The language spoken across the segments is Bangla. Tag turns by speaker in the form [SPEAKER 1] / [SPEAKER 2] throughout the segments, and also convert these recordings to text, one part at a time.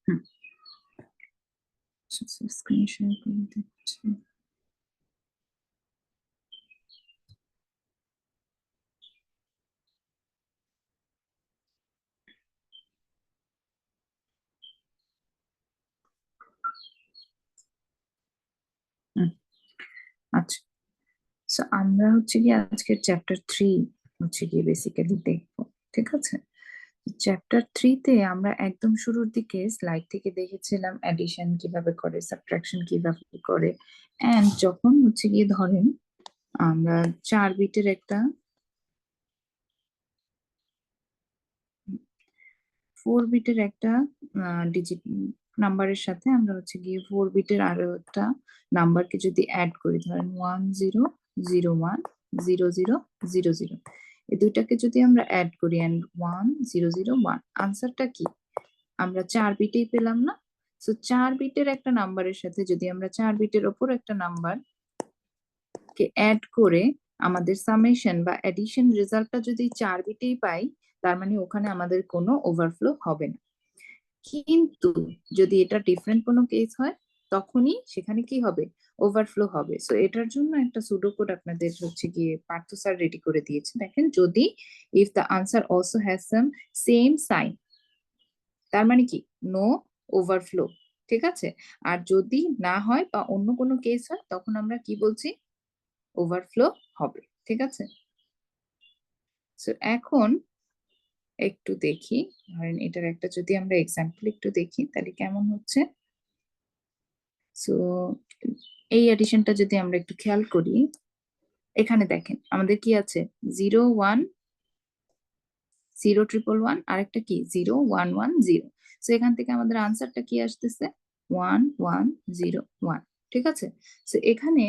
[SPEAKER 1] হুম, স্ক্রিন শেয়ার করে দিচ্ছি। আচ্ছা, সো আমরা হচ্ছে কি আজকের চ্যাপ্টার 3 হচ্ছে কি বেসিক্যালি দেখবো। ঠিক আছে, চ্যাপ্টার 3 তে আমরা একদম শুরুর দিকে স্লাইড থেকে দেখেছিলাম অ্যাডিশন কিভাবে করে, সাবট্রাকশন কিভাবে করে, এন্ড যখন হচ্ছে গিয়ে ধরেন আমরা 4 বিটের একটা 4 বিটের একটা ডিজিট নাম্বারের সাথে আমরা হচ্ছে গিয়ে 4 বিটের আরো একটা নাম্বারকে যদি অ্যাড করি, ধরেন 10010000, এই দুইটাকে যদি আমরা অ্যাড করি এন্ড 1001, আনসারটা কি? আমরা 4 বিটেই পেলাম না? সো 4 বিটের একটা নাম্বারের সাথে যদি আমরা 4 বিটের ওপর একটা নাম্বার কে অ্যাড করে আমাদের সামেশন বা এডিশন রেজাল্টটা যদি 4 বিটেই পাই, তার মানে ওখানে আমাদের কোনো ওভারফ্লো হবে না। কিন্তু যদি এটা ডিফারেন্ট কোনো কেস হয়, তখনই সেখানে কি হবে? ওভারফ্লো হবে। সো এটার জন্য একটা সুডো কোড আপনাদের হচ্ছে গিয়ে পার্থ স্যার রেডি করে দিয়েছে। দেখেন, যদি if the answer also has some same sign, তার মানে কি? No overflow. ঠিক আছে, আর যদি না হয় বা অন্য কোনো কেস হয়, তখন আমরা কি বলছি? ওভারফ্লো হবে। ঠিক আছে, সো এখন একটু দেখি, ধরেন এটার একটা যদি আমরা এক্সাম্পল একটু দেখি তাহলে কেমন হচ্ছে। সো এই এডিশনটা যদি আমরা একটু খেয়াল করি, এখানে দেখেন আমাদের কি আছে? 010011, আর একটা কি 0110। সো এখান থেকে আমাদের আনসারটা কি আসতেছে? 1101। ঠিক আছে, সো এখানে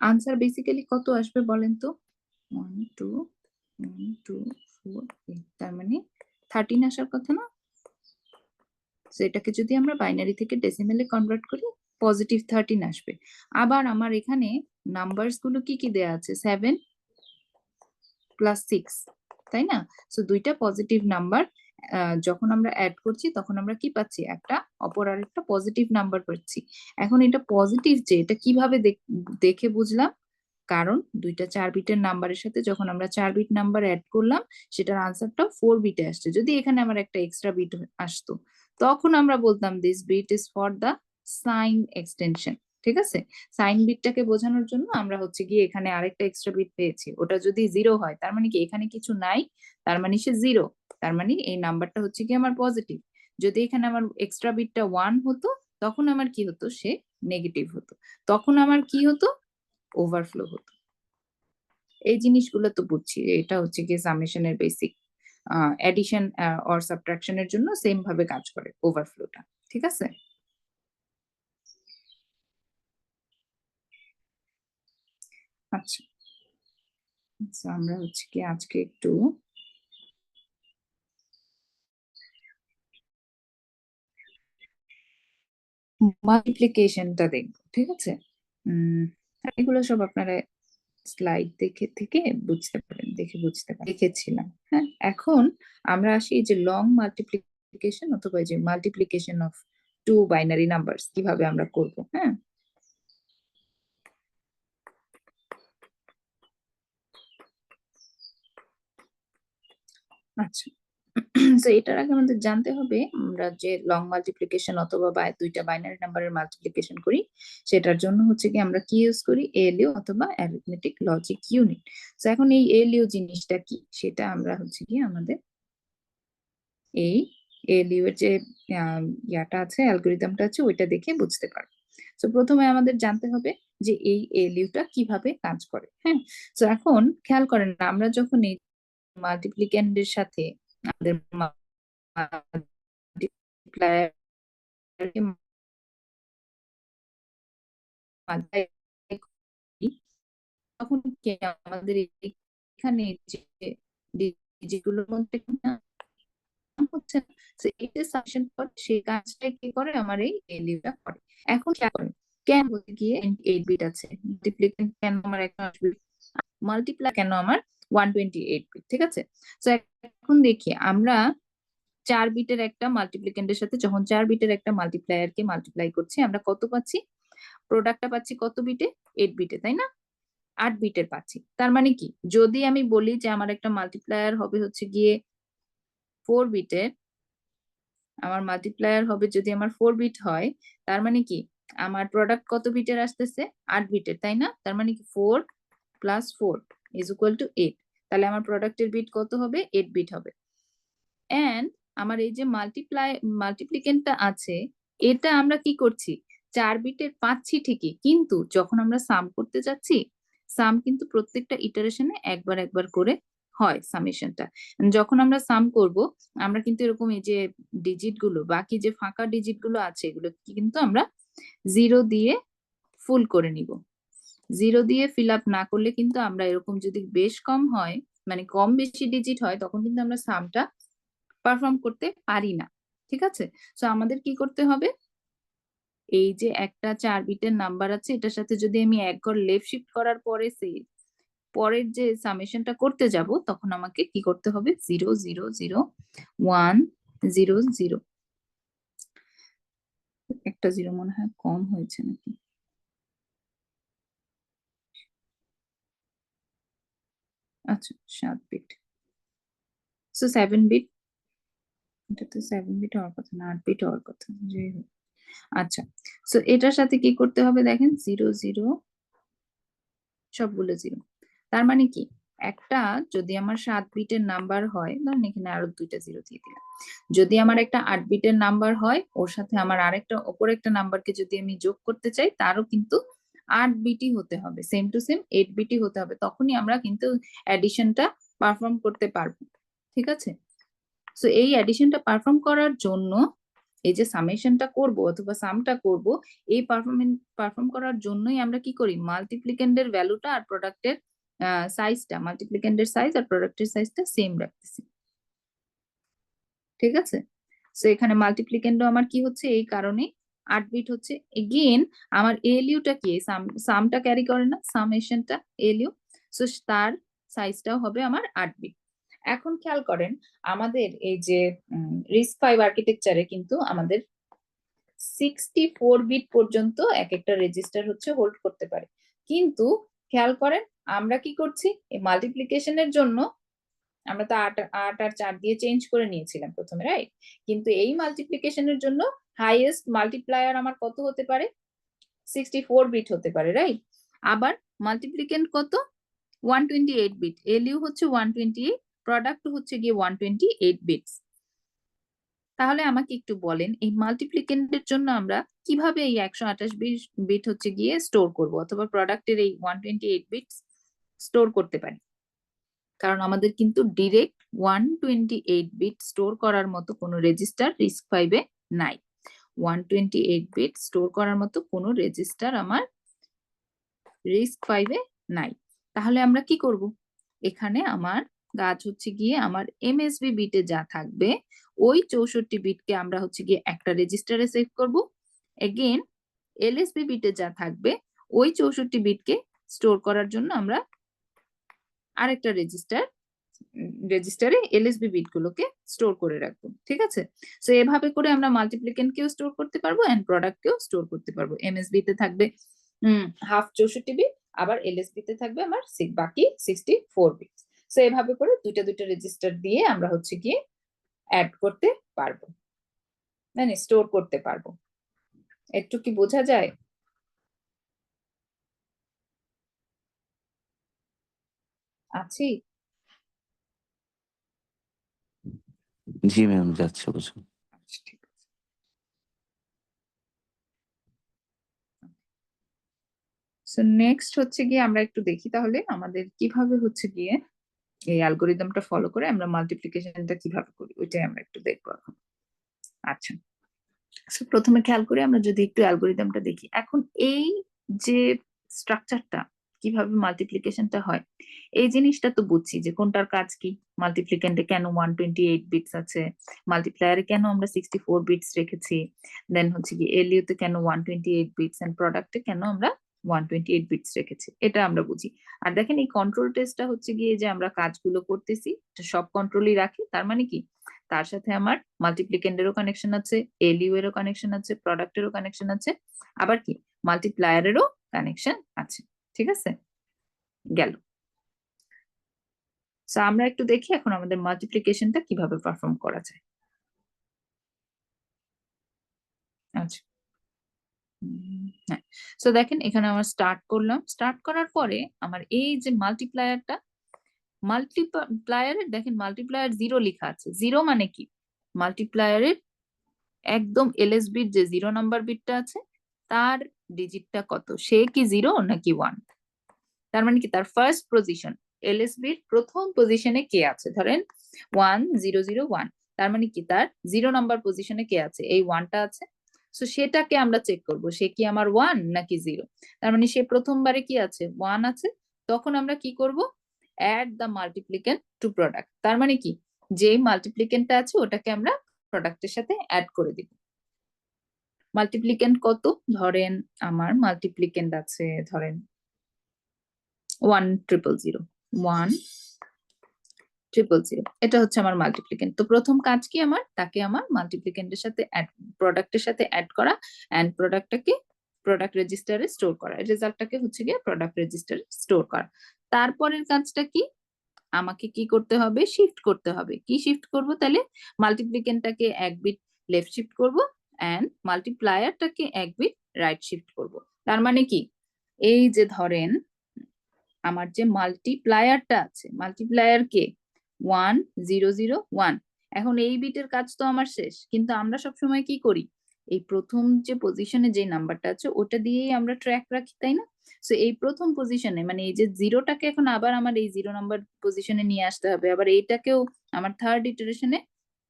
[SPEAKER 1] আনসার বেসিক্যালি কত আসবে বলেন তো? 121248, তার মানে 13 আসার কথা না? তো এটাকে যদি আমরা বাইনারি থেকে ডেসিমেলে কনভার্ট করি, +13 আসবে। আবার আমার এখানে নাম্বারস গুলো কি কি দেয়া আছে? 7 + 6, তাই না? সো দুইটা পজিটিভ নাম্বার যখন আমরা অ্যাড করছি তখন আমরা কি পাচ্ছি? একটা অপর আরেকটা পজিটিভ নাম্বার পাচ্ছি। এখন এটা পজিটিভ যে, এটা কিভাবে দেখে বুঝলাম? কারণ দুইটা 4 বিটের নাম্বারের সাথে যখন আমরা 4 বিট নাম্বার অ্যাড করলাম, সেটার আনসারটা 4 বিটে আসছে। যদি এখানে আমার একটা এক্সট্রা বিট আসতো, তখন আমরা বলতাম this bit is for the sign extension. ঠিক আছে, সাইন বিটটাকে বোঝানোর জন্য আমরা হচ্ছে গিয়ে এখানে আরেকটা এক্সট্রা বিট পেয়েছি। ওটা যদি 0 হয়, তার মানে কি এখানে কিছু নাই, তার মানে সে 0, তার মানে এই নাম্বারটা হচ্ছে কি আমার পজিটিভ। যদি এখানে আমার এক্সট্রা বিটটা 1 হতো, তখন আমার কি হতো? সে নেগেটিভ হতো। তখন আমার কি হতো? ওভারফ্লো হতো। এই জিনিসগুলো তো বুঝছি, এটা হচ্ছে গিয়ে সামেশনের বেসিক। এডিশন অর সাবট্রাকশনের জন্য সেম ভাবে কাজ করে ওভারফ্লোটা। ঠিক আছে, আচ্ছা, আচ্ছা, আমরা হচ্ছে কি আজকে একটু মাল্টিপ্লিকেশনটা দেখবো। ঠিক আছে, উম এগুলো সব আপনারা স্লাইড দেখে থেকে বুঝতে পারেন, দেখে বুঝতে পারেন, দেখেছিলাম। হ্যাঁ, এখন আমরা আসি এই যে লং মাল্টিপ্লিকেশন অথবা এই যে multiplication of two binary numbers কিভাবে আমরা করব। হ্যাঁ, আচ্ছা, তো এটার আগে আমাদের জানতে হবে আমরা যে লং মাল্টিপ্লিকেশন অথবা দুইটা বাইনারি নাম্বারের মাল্টিপ্লিকেশন করি, সেটার জন্য হচ্ছে কি আমরা কি ইউজ করি? এএলইউ অথবা অ্যারিথমেটিক লজিক ইউনিট। তো এখন এই এএলইউ জিনিসটা কি, সেটা আমরা হচ্ছে কি আমাদের এই এএলইউ এর যে ইয়াটা আছে, অ্যালগোরিদমটা আছে, ওইটা দেখে বুঝতে পারবো। তো প্রথমে আমাদের জানতে হবে যে এই এএলইউটা কিভাবে কাজ করে। হ্যাঁ, তো এখন খেয়াল করেন না, আমরা যখন এই মাল্টিপ্লিক্যান্ডের সাথে আমাদের মাল্টিপ্লায়ারকে মাল্টিপ্লাই করি, তখন কি আমাদের এখানে যে ডিজিটগুলোর মধ্যে হচ্ছে না, তো এটা সাবমিশন করে সেই কাজটা কি করে? আমার এই এলিউটা করে। এখন খেয়াল করেন, কেন বলতে গিয়ে 8 বিট আছে, মাল্টিপ্লিকেশন কেন আমার এখন আসবে, মাল্টিপ্লাই কেন আমার 128 বিট। ঠিক আছে, তো এখন দেখি আমরা 4 বিটের একটা মাল্টিপ্লিকেন্ডের সাথে যখন 4 বিটের একটা মাল্টিপ্লায়ারকে মাল্টিপ্লাই করছি আমরা কত পাচ্ছি? প্রোডাক্টটা পাচ্ছি কত বিটে? 8 বিটে, তাই না? 8 বিটের পাচ্ছি। তার মানে কি, যদি আমি বলি যে আমার একটা মাল্টিপ্লায়ার হবে হচ্ছে গিয়ে 4 বিটের, আমার মাল্টিপ্লায়ার হবে যদি আমার 4 বিট হয়, তার মানে কি আমার প্রোডাক্ট কত বিটের আসতেছে? 8 বিটের, তাই না? তার মানে কি 4 প্লাস 4 ইজ ইকুয়াল টু 8। তাহলে আমার প্রোডাক্টের বিট কত হবে? 8 বিট হবে। এন্ড আমার এই যে মাল্টিপ্লিকেন্টটা আছে, এটা আমরা কি করছি? 4 বিটের পাচ্ছি ঠিকই, কিন্তু যখন আমরা সাম করতে যাচ্ছি, সাম কিন্তু প্রত্যেকটা ইটারেশনে একবার একবার করে হয় সামেশনটা। যখন আমরা সাম করব, আমরা কিন্তু এরকম এই যে ডিজিট গুলো, বাকি যে ফাঁকা ডিজিট গুলো আছে, এগুলো কিন্তু আমরা 0 দিয়ে ফুল করে নিব। 0 দিয়ে ফিল আপ না করলে কিন্তু আমরা এরকম যদি বেশ কম হয়, মানে কম বেশি ডিজিট হয়, তখন কিন্তু আমরা সামটা পারফর্ম করতে পারি না। ঠিক আছে? সো আমাদের কি করতে হবে? এই যে একটা 4 বিটের নাম্বার আছে, এটার সাথে যদি আমি এক ঘর লেফট শিফট করার পরে সেই পরের যে সামেশনটা করতে যাব, তখন আমাকে কি করতে হবে? 0 0 0 1 0 0। একটা 0 মনে হয় কম হয়েছে নাকি? আচ্ছা, 7 বিট। সো 7 বিট, এটা তো 7 বিট হওয়ার কথা না, 8 বিট হওয়ার কথা। যাই হোক। আচ্ছা, সো এটার সাথে কি করতে হবে দেখেন, 0 0 সবগুলো 0। তার মানে কি, একটা যদি আমার 7 বিটের নাম্বার হয়, ধরেন এখানে আরো 2টা 0 দিয়ে দিলাম। যদি আমার একটা 8 বিটের নাম্বার হয়, ওর সাথে আমার আরেকটা অপর একটা নাম্বারকে যদি আমি যোগ করতে চাই, তারও কিন্তু 8 বিটই হতে হবে, সেম টু সেম 8 বিটই হতে হবে, তখনই আমরা কিন্তু অ্যাডিশনটা পারফর্ম করতে পারবো। ঠিক আছে? সো এই অ্যাডিশনটা পারফর্ম করার জন্য, এই যে সামেশনটা করব অথবা সামটা করব, এই পারফর্ম করার জন্যই আমরা কি করি? মাল্টিপ্লিকেন্ডের ভ্যালুটা আর প্রোডাক্টের সাইজটা, মাল্টিপ্লিকেন্ডের সাইজ আর প্রোডাক্টের সাইজটা সেম রাখতেছি। ঠিক আছে? সো এখানে মাল্টিপ্লিকেন্ডও আমার কি হচ্ছে? এই কারণে 8 বিট হচ্ছে। এগেইন আমার এএলইউটা কি? সামটা ক্যারি করে না, সামেশনটা, এএলইউ। সো তার সাইজটাও হবে আমার 8 বিট। এখন খেয়াল করেন, আমাদের এই যে RISC-V আর্কিটেকচারে কিন্তু আমাদের 64 বিট পর্যন্ত এক একটা রেজিস্টার হচ্ছে হোল্ড করতে পারে। কিন্তু খেয়াল করেন, আমরা কি করছি? এই মাল্টিপ্লিকেশনের জন্য আমরা তো 8 8 আর 4 দিয়ে চেঞ্জ করে নিয়েছিলাম প্রথমে, রাইট? কিন্তু এই মাল্টিপ্লিকেশনের জন্য হাইয়েস্ট মাল্টিপ্লায়ার আমার কত হতে পারে? 64 বিট হতে পারে, রাইট? আবার মাল্টিপ্লিকেন্ট কত? 128 বিট। এলইউ হচ্ছে 128, প্রোডাক্ট হচ্ছে গিয়ে 128 বিটস। তাহলে আমাকে একটু বলেন, এই মাল্টিপ্লিকেন্ডের জন্য আমরা কিভাবে এই 128 বিট হচ্ছে গিয়ে স্টোর করব, অথবা প্রোডাক্টের এই 128 বিট স্টোর করতে পারি? কারণ আমাদের কিন্তু ডিরেক্ট 128 বিট স্টোর করার মতো কোনো রেজিস্টার RISC-V এ নাই। 128 বিট স্টোর করার মতো কোনো রেজিস্টার আমার RISC-V এ নাই। তাহলে আমরা কি করব? এখানে আমার কাজ হচ্ছে গিয়ে আমার MSB বিটে যা থাকবে, ওই 64 বিটকে আমরা হচ্ছে গিয়ে একটা রেজিস্টারে সেভ করব। এগেইন LSB বিটে যা থাকবে, ওই 64 বিটকে স্টোর করার জন্য আমরা আরেকটা রেজিস্টারে LSB বিট গুলোকে স্টোর করে রাখবো। ঠিক আছে? সো এভাবে করে আমরা মাল্টিপ্লিকেন্ট কেও স্টোর করতে পারবো এন্ড প্রোডাক্ট কেও স্টোর করতে পারবো। MSB তে থাকবে হাফ 64 বিট, আবার LSB তে থাকবে আমার বাকি 64 বিট। সো এভাবে করে দুইটা রেজিস্টার দিয়ে আমরা হচ্ছে গিয়ে অ্যাড করতে পারবো, মানে স্টোর করতে পারবো। একটু কি বোঝা যায়? আছি?
[SPEAKER 2] জি ম্যাম, যাচ্ছে বুঝুন।
[SPEAKER 1] আচ্ছা, ঠিক আছে। সো নেক্সট হচ্ছে গিয়ে আমরা একটু দেখি তাহলে আমাদের কিভাবে হচ্ছে গিয়ে এই অ্যালগোরিদমটা ফলো করে আমরা মাল্টিপ্লিকেশনটা কিভাবে করি, ওইটাই আমরা একটু দেখবো এখন। আচ্ছা, সো প্রথমে খেয়াল করে আমরা যদি একটু অ্যালগোরিদমটা দেখি, এখন এই যে স্ট্রাকচারটা, কিভাবে মাল্টিপ্লিকেশনটা হয়, এই জিনিসটা তো বুঝছি যে কোনটার কাজ কি। মাল্টিপ্লিকেন্টে কেন 128 বিটস আছে, মাল্টিপ্লায়ারে কেন আমরা 64 বিটস রেখেছি, দেন হচ্ছে কি এলইউ তে কেন 128 বিটস, এন্ড প্রোডাক্টে কেন আমরা 128 বিটস রেখেছি, এটা আমরা বুঝি। আর দেখেন এই কন্ট্রোল টেস্টটা হচ্ছে গিয়ে যে আমরা কাজগুলো করতেছি, সব কন্ট্রোলই রাখে। তার মানে কি, তার সাথে আমার মাল্টিপ্লিকেন্ডেরও কানেকশন আছে, এলইউ এরও কানেকশন আছে, প্রোডাক্টেরও কানেকশন আছে, আবার কি মাল্টিপ্লায়ারেরও কানেকশন আছে। ঠিক আছে, গেল। সো আমরা একটু দেখি এখন আমাদের মাল্টিপ্লিকেশনটা কিভাবে পারফর্ম করা যায়। আচ্ছা, হ্যাঁ, সো দেখেন এখানে আমার স্টার্ট করলাম, স্টার্ট করার পরে আমার এই যে মাল্টিপ্লায়ারের দেখেন মাল্টিপ্লায়ার 0 লেখা আছে। 0 মানে কি, মাল্টিপ্লায়ারের একদম এলএসবির যে 0 নাম্বার বিটটা আছে তার ডিজিটটা কত, সে কি 0 নাকি 1। তার মানে কি তার ফার্স্ট পজিশন, এলএসবির প্রথম পজিশনে কে আছে, ধরেন 1001, তার মানে কি তার 0 নাম্বার পজিশনে কে আছে, এই 1টা আছে। সো সেটাকে আমরা চেক করব সে কি আমার 1 নাকি 0। তার মানে সে প্রথমবারে কি আছে, 1 আছে। তখন আমরা কি করব, অ্যাড দ্য মাল্টিপ্লিকেন্ট টু প্রোডাক্ট। তার মানে কি যে মাল্টিপ্লিকেন্টটা আছে ওটাকে আমরা প্রোডাক্টের সাথে অ্যাড করে দিব। মাল্টিপ্লিকেন্ট কত, ধরেন আমার মাল্টিপ্লিকেন্ট আছে ধরেন 1000, 1000, এটা হচ্ছে আমার মাল্টিপ্লিকেন্ট। তো প্রথম কাজ কি আমার, তাকে আমার মাল্টিপ্লিকেন্টের সাথে প্রোডাক্টের সাথে অ্যাড করা এন্ড প্রোডাক্টটাকে প্রোডাক্ট রেজিস্টারে স্টোর করা, রেজাল্টটাকে হচ্ছে গিয়ে প্রোডাক্ট রেজিস্টারে স্টোর করা। তারপরের কাজটা কি, আমাকে কি করতে হবে, শিফট করতে হবে। কি শিফট করব, তাহলে মাল্টিপ্লিকেন্টটাকে 1 বিট লেফট শিফট করব এন্ড মাল্টিপ্লায়ারটাকে 1 বিট রাইট শিফট করব। তার মানে কি, এই যে ধরেন আমার যে মাল্টিপ্লায়ারটা আছে, মাল্টিপ্লায়ার কে 1001, এখন এই বিটের কাজ তো আমার শেষ, কিন্তু আমরা সবসময় কি করি, এই প্রথম যে পজিশনে যে নাম্বারটা আছে ওটা দিয়েই আমরা ট্র্যাক রাখি, তাই না। সো এই প্রথম পজিশনে মানে এই যে 0টাকে এখন আবার আমার এই 0 নাম্বার পজিশনে নিয়ে আসতে হবে, আবার এইটাকেও আমার থার্ড ইটারেশনে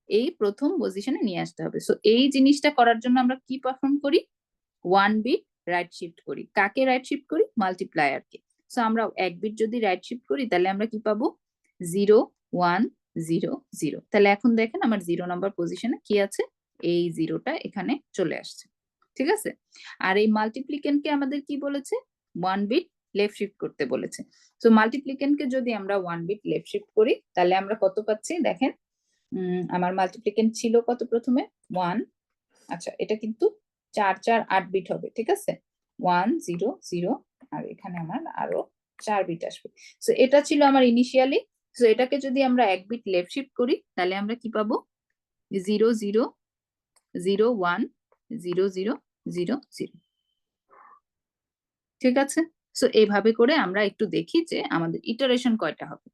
[SPEAKER 1] এই প্রথম পজিশনে নিয়ে আসতে হবে। সো এই জিনিসটা করার জন্য আমরা কি পারফর্ম করি, 1 বিট রাইট শিফট করি। কাকে রাইট শিফট করি, মাল্টিপ্লায়ারকে। সো আমরা 1 বিট যদি রাইট শিফট করি তাহলে আমরা কি পাবো, 0100। তাহলে এখন দেখেন আমার 0 নাম্বার পজিশনে কি আছে, এই 0টা এখানে চলে আসছে। ঠিক আছে, আর এই মাল্টিপ্লিকেন্টকে আমাদের কি বলেছে, 1 বিট লেফট শিফট করতে বলেছে। সো মাল্টিপ্লিকেন্টকে যদি আমরা 1 বিট লেফট শিফট করি তাহলে আমরা কত পাচ্ছি দেখেন, আমার মাল্টিপ্লিকেন্ট ছিল কত প্রথমে 1, আচ্ছা এটা কিন্তু 448 বিট হবে, ঠিক আছে 100, আর এখানে আমার আরো 4 বিট আসবে। সো এটা ছিল আমার ইনিশিয়ালি। সো এটাকে যদি আমরা 1 বিট লেফট শিফট করি তাহলে আমরা কি পাবো, 00010000। ঠিক আছে, সো এইভাবে করে আমরা একটু দেখি যে আমাদের ইটারেশন কয়টা হবে।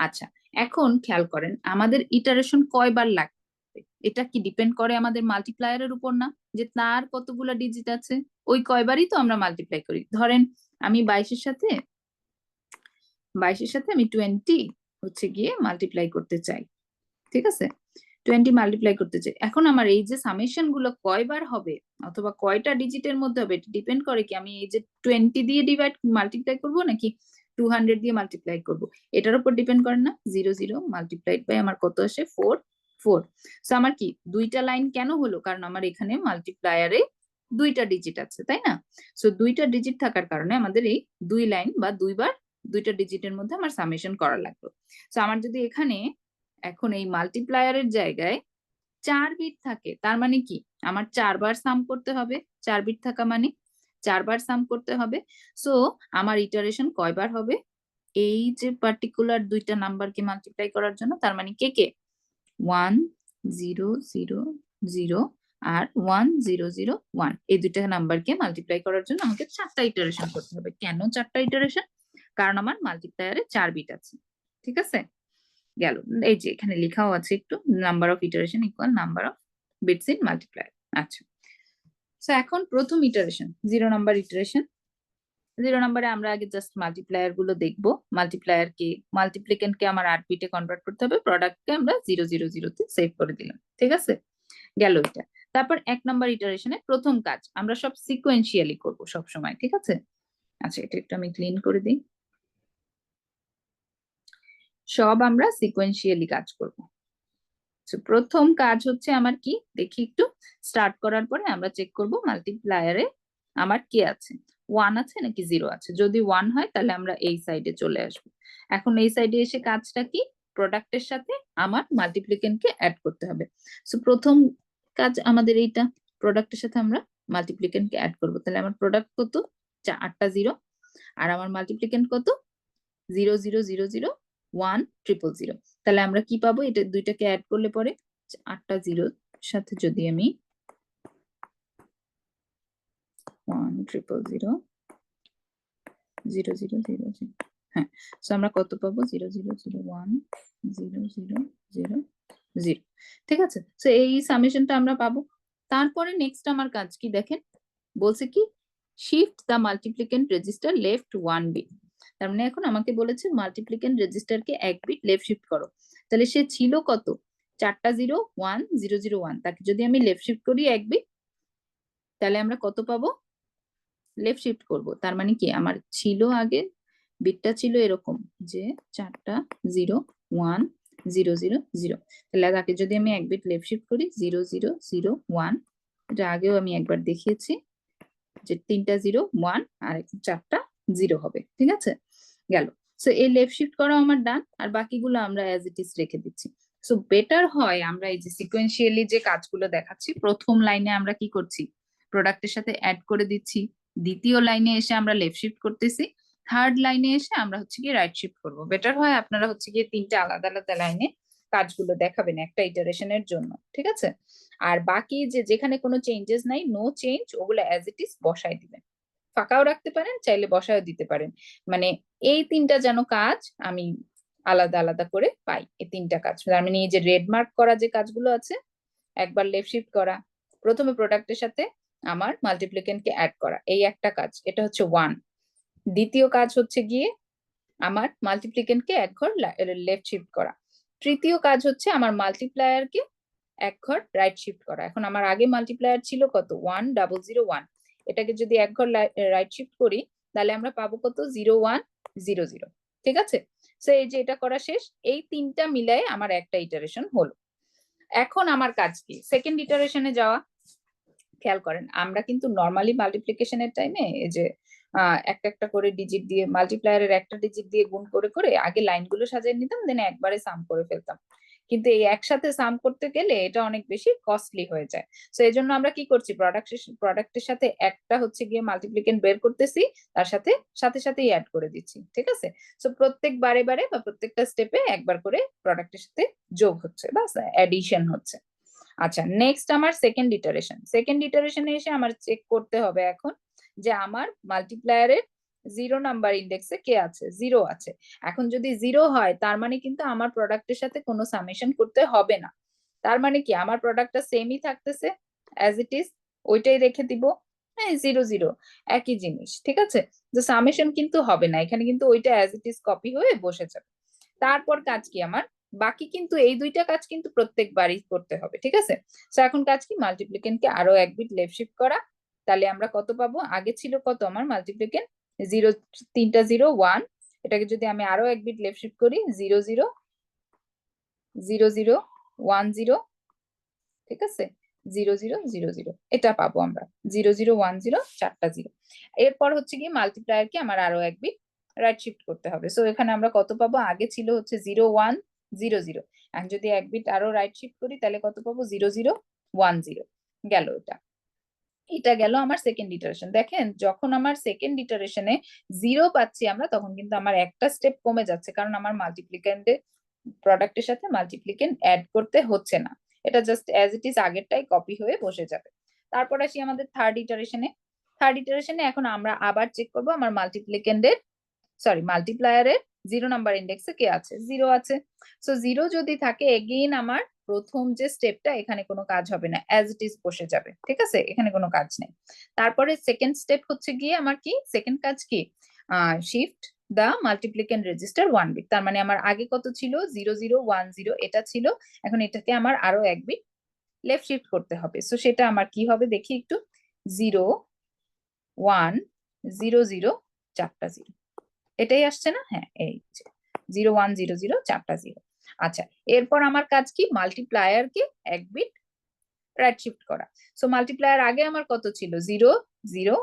[SPEAKER 1] আচ্ছা, এখন খেয়াল করেন আমাদের ইটারেশন কয়বার লাগবে, এটা কি ডিপেন্ড করে আমাদের মাল্টিপ্লায়ারের উপর না, যে তার কতগুলা ডিজিট আছে, ওই কয়বারই তো আমরা মাল্টিপ্লাই করি। ধরেন আমি 22-এর সাথে আমি 20 হচ্ছে গিয়ে মাল্টিপ্লাই করতে চাই, ঠিক আছে 20 মাল্টিপ্লাই করতে চাই। এখন আমার এই যে সামেশন গুলো কয়বার হবে অথবা কয়টা ডিজিটের মধ্যে হবে, এটা ডিপেন্ড করে কি আমি এই যে 20 দিয়ে মাল্টিপ্লাই করবো নাকি 200 দিয়ে মাল্টিপ্লাই করব, এটার উপর ডিপেন্ড করে না। 00 মাল্টিপ্লাইড বাই আমার কত আসে, 4। সো আমার কি দুইটা লাইন কেন হলো, কারণ আমার এখানে মাল্টিপ্লায়ারে দুইটা ডিজিট আছে, তাই না। সো দুইটা ডিজিট থাকার কারণে আমাদের এই 2 লাইন বা দুইবার দুইটা ডিজিটের মধ্যে আমার সামেশন করা লাগলো। সো আমার যদি এখানে এখন এই মাল্টিপ্লায়ারের জায়গায় 4 বিট থাকে, তার মানে কি আমার 4 বার সাম করতে হবে, 4 বিট থাকা মানে 4 বার সাম করতে হবে। সো আমার ইটারেশন কয়বার হবে, এই যে পার্টিকুলার দুইটা নাম্বারকে মাল্টিপ্লাই করার জন্য, তার মানে কে কে 1000 আর 1001, এই দুইটা নাম্বারকে মাল্টিপ্লাই করার জন্য আমাকে 4টা ইটারেশন করতে হবে। কেন 4টা ইটারেশন, কারণ আমার মাল্টিপ্লায়ারে 4 বিট আছে। ঠিক আছে, গেল। এই যে এখানে লেখাও আছে একটু, number of iteration equal number of bits in multiplier. আচ্ছা, সো এখন প্রথম ইটারেশন 0 নাম্বার ইটারেশন। 0 নাম্বারে আমরা আগে জাস্ট মাল্টিপ্লায়ার গুলো দেখবো। মাল্টিপ্লিকেন্টকে আমার 8 বিটে কনভার্ট করতে হবে, প্রোডাক্টকে আমরা 000 তে সেভ করে দিলাম। ঠিক আছে, গেল এটা। তারপর 1 নাম্বার ইটারেশনে প্রথম কাজ আমরা সব সিকোয়েন্সিয়ালি করব সব সময়, ঠিক আছে। আচ্ছা, এটা একটু আমি ক্লিন করে দিই। সব আমরা সিকোয়েন্সিয়ালি কাজ করব। প্রথম কাজ হচ্ছে আমার কি, দেখি একটু স্টার্ট করার পরে আমরা চেক করব মাল্টিপ্লায়ারে আমার কি আছে, 1 আছে নাকি 0 আছে। যদি 1 হয় তাহলে আমরা এই সাইডে চলে আসবো। এখন এই সাইডে এসে কাজটা কি, প্রোডাক্টের সাথে আমার মাল্টিপ্লিকেন্টকে অ্যাড করতে হবে। সো প্রথম কাজ আমাদের এইটা, প্রোডাক্টের সাথে আমরা মাল্টিপ্লিকেন্টকে অ্যাড করব। তাহলে আমার প্রোডাক্ট কত? 8টা 0, আর আমার মাল্টিপ্লিকেন্ট কত? 0 0 0 0 1 0 0 0। তাহলে আমরা কি পাবো? এটা দুইটাকে অ্যাড করলে পরে 8টা 0 সাথে যদি আমি 1 0 0 0 0 0 0, হ্যাঁ, সো আমরা কত পাবো? 0 0 0 1 0 0 0 0। ঠিক আছে, সো এই সামেশনটা আমরা পাবো। তারপরে নেক্সট আমার কাজ কি দেখেন, বলছে কি shift the multiplicand register left 1 bit. তার মানে এখন আমাকে বলেছে মাল্টিপ্লিকেন্ট রেজিস্টারকে 1 বিট লেফট শিফট করো। তাহলে সে ছিল কত? 4টা 0 1 0 0 1, তাকে যদি আমি লেফট শিফট করি 1 বিট, তাহলে আমরা কত পাবো? লেফট শিফট করব। তার মানে কি আমার ছিল আগে বিটটা ছিল এরকম যে 4টা 0 1 0 0 0, তাহলে তাকে যদি আমি 1 বিট লেফট শিফট করি 0 0 0 1, এটা আগেও আমি একবার দেখিয়েছি যে 3টা 0 1 আর 4টা 0 হবে। ঠিক আছে, গেল। সো এই লেফট শিফট করা আমার ডান, আর বাকিগুলো আমরা অ্যাজ ইট ইজ রেখে দিচ্ছি। সো বেটার হয় আমরা এই যে সিকোয়েন্সিয়ালি যে কাজগুলো দেখাচ্ছি, প্রথম লাইনে আমরা কি করছি? প্রোডাক্টের সাথে অ্যাড করে দিচ্ছি, দ্বিতীয় লাইনে এসে আমরা লেফট শিফট করতেছি, থার্ড লাইনে এসে আমরা হচ্ছে কি রাইট শিফট করব। বেটার হয় আপনারা হচ্ছে গিয়ে 3টা আলাদা আলাদা লাইনে কাজগুলো দেখাবেন একটা ইটারেশনের জন্য। ঠিক আছে, আর বাকি যে যেখানে কোনো চেঞ্জেস নাই, নো চেঞ্জ, ওগুলো অ্যাজ ইট ইজ বসাই দিবেন। ফাঁকাও রাখতে পারেন, চাইলে বসায়ও দিতে পারেন। মানে এই 3টা যেন কাজ আমি আলাদা আলাদা করে পাই, এই 3টা কাজ। তার মানে এই যে রেড মার্ক করা যে কাজগুলো আছে, একবার লেফট শিফট করা, প্রথমে প্রোডাক্টের সাথে আমার মাল্টিপ্লিকেন্টকে অ্যাড করা, এই একটা কাজ, এটা হচ্ছে 1। দ্বিতীয় কাজ হচ্ছে গিয়ে আমার মাল্টিপ্লিকেন্টকে এক ঘর লেফট শিফট করা। তৃতীয় কাজ হচ্ছে আমার মাল্টিপ্লায়ারকে এক ঘর রাইট শিফট করা। এখন আমার আগে মাল্টিপ্লায়ার ছিল কত? 1 0 0 1, এটাকে যদি এক ঘর রাইট শিফট করি তাহলে আমরা পাবো কত? 0 1 0 0। ঠিক আছে, সো এই যে এটা করা শেষ, এই 3টা মিলায়ে আমার একটা ইটারেশন হলো। এখন আমার কাজ কি? সেকেন্ড ইটারেশনে যাওয়া। খেয়াল করেন, আমরা কিন্তু নর্মালি মাল্টিপ্লিকেশনের টাইমে এই যে একটা একটা করে ডিজিট দিয়ে, মাল্টিপ্লায়ারের একটা ডিজিট দিয়ে গুণ করে করে আগে লাইনগুলো সাজিয়ে নিতাম, দেন একবারে সাম করে ফেলতাম। কিন্তু এই একসাথে সাম করতে গেলে এটা অনেক বেশি কস্টলি হয়ে যায়। সো এই জন্য আমরা কি করছি? প্রোডাক্টের সাথে একটা হচ্ছে গিয়ে মাল্টিপ্লিকেন্ট বের করতেছি, তার সাথে সাথে সাথেই অ্যাড করে দিচ্ছি। ঠিক আছে, সো প্রত্যেক বারে বারে বা প্রত্যেকটা স্টেপে একবার করে প্রোডাক্টের সাথে যোগ হচ্ছে বা অ্যাডিশন হচ্ছে। আচ্ছা, নেক্সট আমার সেকেন্ড ইটারেশন। সেকেন্ড ইটারেশনে এসে আমার চেক করতে হবে এখন যে আমার মাল্টিপ্লায়ারের 0 নাম্বার ইন্ডেক্সে কে আছে? 0 আছে। এখন যদি 0 হয় তার মানে কিন্তু আমার প্রোডাক্টের সাথে কোনো সামেশন করতে হবে না। তার মানে কি আমার প্রোডাক্টটা সেমই থাকতেছে অ্যাজ ইট ইজ, ওইটাই রেখে দিব। হ্যাঁ, 0 0 একই জিনিস। ঠিক আছে, তো সামেশন কিন্তু হবে না এখানে, কিন্তু ওইটা অ্যাজ ইট ইজ কপি হয়ে বসে যাবে। তারপর কাজ কি আমার? বাকি কিন্তু এই দুইটা কাজ কিন্তু প্রত্যেকবারই করতে হবে। ঠিক আছে, তো এখন কাজ কি? মাল্টিপ্লিকেন্টকে আরো 1 বিট লেফট শিফট করা। তাহলে আমরা কত পাবো? আগে ছিল কত আমার মাল্টিপ্লিকেন্ট? 0 3টা 0 1, এটাকে যদি আমি আরো 1 বিট লেফট শিফট করি 0 0 0 0 1 0। ঠিক আছে, 0 0 0 0, এটা পাবো আমরা। 0 0 1 0, 4টা 0। এরপর হচ্ছে কি মাল্টিপ্লায়ারকে আমার আরো 1 বিট রাইট শিফট করতে হবে। সো এখানে আমরা কত পাবো? আগে ছিল হচ্ছে 0 1 0 0, এখন যদি 1 বিট আরো রাইট শিফট করি তাহলে কত পাবো? 0 0 1 0। গেল এটা, এটা গেল আমার সেকেন্ড ইটারেশন। দেখেন, যখন আমার সেকেন্ড ইটারেশনে 0 পাচ্ছি আমরা, তখন কিন্তু আমার একটা স্টেপ কমে যাচ্ছে, কারণ আমার মাল্টিপ্লিকেন্টে প্রোডাক্টের সাথে মাল্টিপ্লিকেন্ট অ্যাড করতে হচ্ছে না, এটা জাস্ট অ্যাজ ইট ইজ আগেরটাই কপি হয়ে বসে যাবে। তারপর আসি আমাদের থার্ড ইটারেশনে। থার্ড ইটারেশনে এখন আমরা আবার চেক করব আমার মাল্টিপ্লায়ারের 0 নাম্বার ইন্ডেক্সে কে আছে? 0 আছে। সো 0 যদি থাকে, এগেইন আমার প্রথম যে স্টেপটা, এখানে কোনো কাজ হবে না, অ্যাজ ইট ইজ বসে যাবে। ঠিক আছে, এখানে কোনো কাজ নেই। তারপরে সেকেন্ড স্টেপ হচ্ছে গিয়ে আমার কি? সেকেন্ড কাজ কি? শিফট দা মাল্টিপ্লিকেন্ট রেজিস্টার 1 বিট। তার মানে আমার আগে কত ছিল? 0 0 1 0, এটা ছিল। এখন এটাকে আমার আরো 1 বিট লেফট শিফট করতে হবে। সো সেটা আমার কি হবে দেখি একটু। 0 1 0 0, 4টা 0, এটাই আসছে না? হ্যাঁ, এই যে 0 1 0 0, 4টা 0। আচ্ছা, এরপর আমার কাজ কি? মাল্টিপ্লায়ারকে 1 বিট রাইট শিফট করা। সো মাল্টিপ্লায়ার আগে আমার কত ছিল? 0 0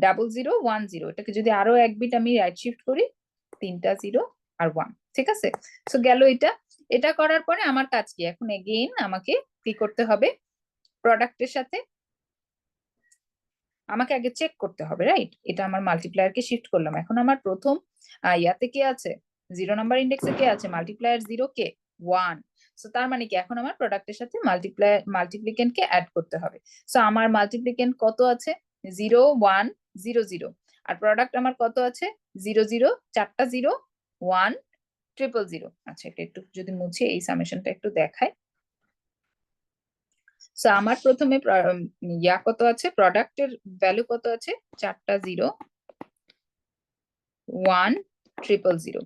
[SPEAKER 1] 0 0 1 0, এটাকে যদি আরো 1 বিট আমি রাইট শিফট করি, 3টা 0 আর 1, ঠিক আছে, সো গেল এটা। এটা করার পরে আমার কাজ কি, এখন এগেইন আমাকে কি করতে হবে, প্রোডাক্টের সাথে আমাকে আগে চেক করতে হবে, রাইট? এটা আমার মাল্টিপ্লায়ারকে শিফট করলাম, এখন আমার প্রথম ইয়াতে কে আছে, 0 নাম্বার ইন্ডেক্সে কে আছে, মাল্টিপ্লায়ার 0 কে 1। সো তার মানে কি, এখন আমার প্রোডাক্টের সাথে মাল্টিপ্লিকেন্টকে অ্যাড করতে হবে। সো আমার মাল্টিপ্লিকেন্ট কত আছে, 0 1 0 0, আর প্রোডাক্ট আমার কত আছে, 0 0, 4টা 0 1 0 0 0। আচ্ছা, এটা একটু যদি মুছে এই সামেশনটা একটু দেখাই। সো আমার প্রথমে ইয়া কত আছে, প্রোডাক্টের ভ্যালু কত আছে, 4টা 0 1 0 0 0,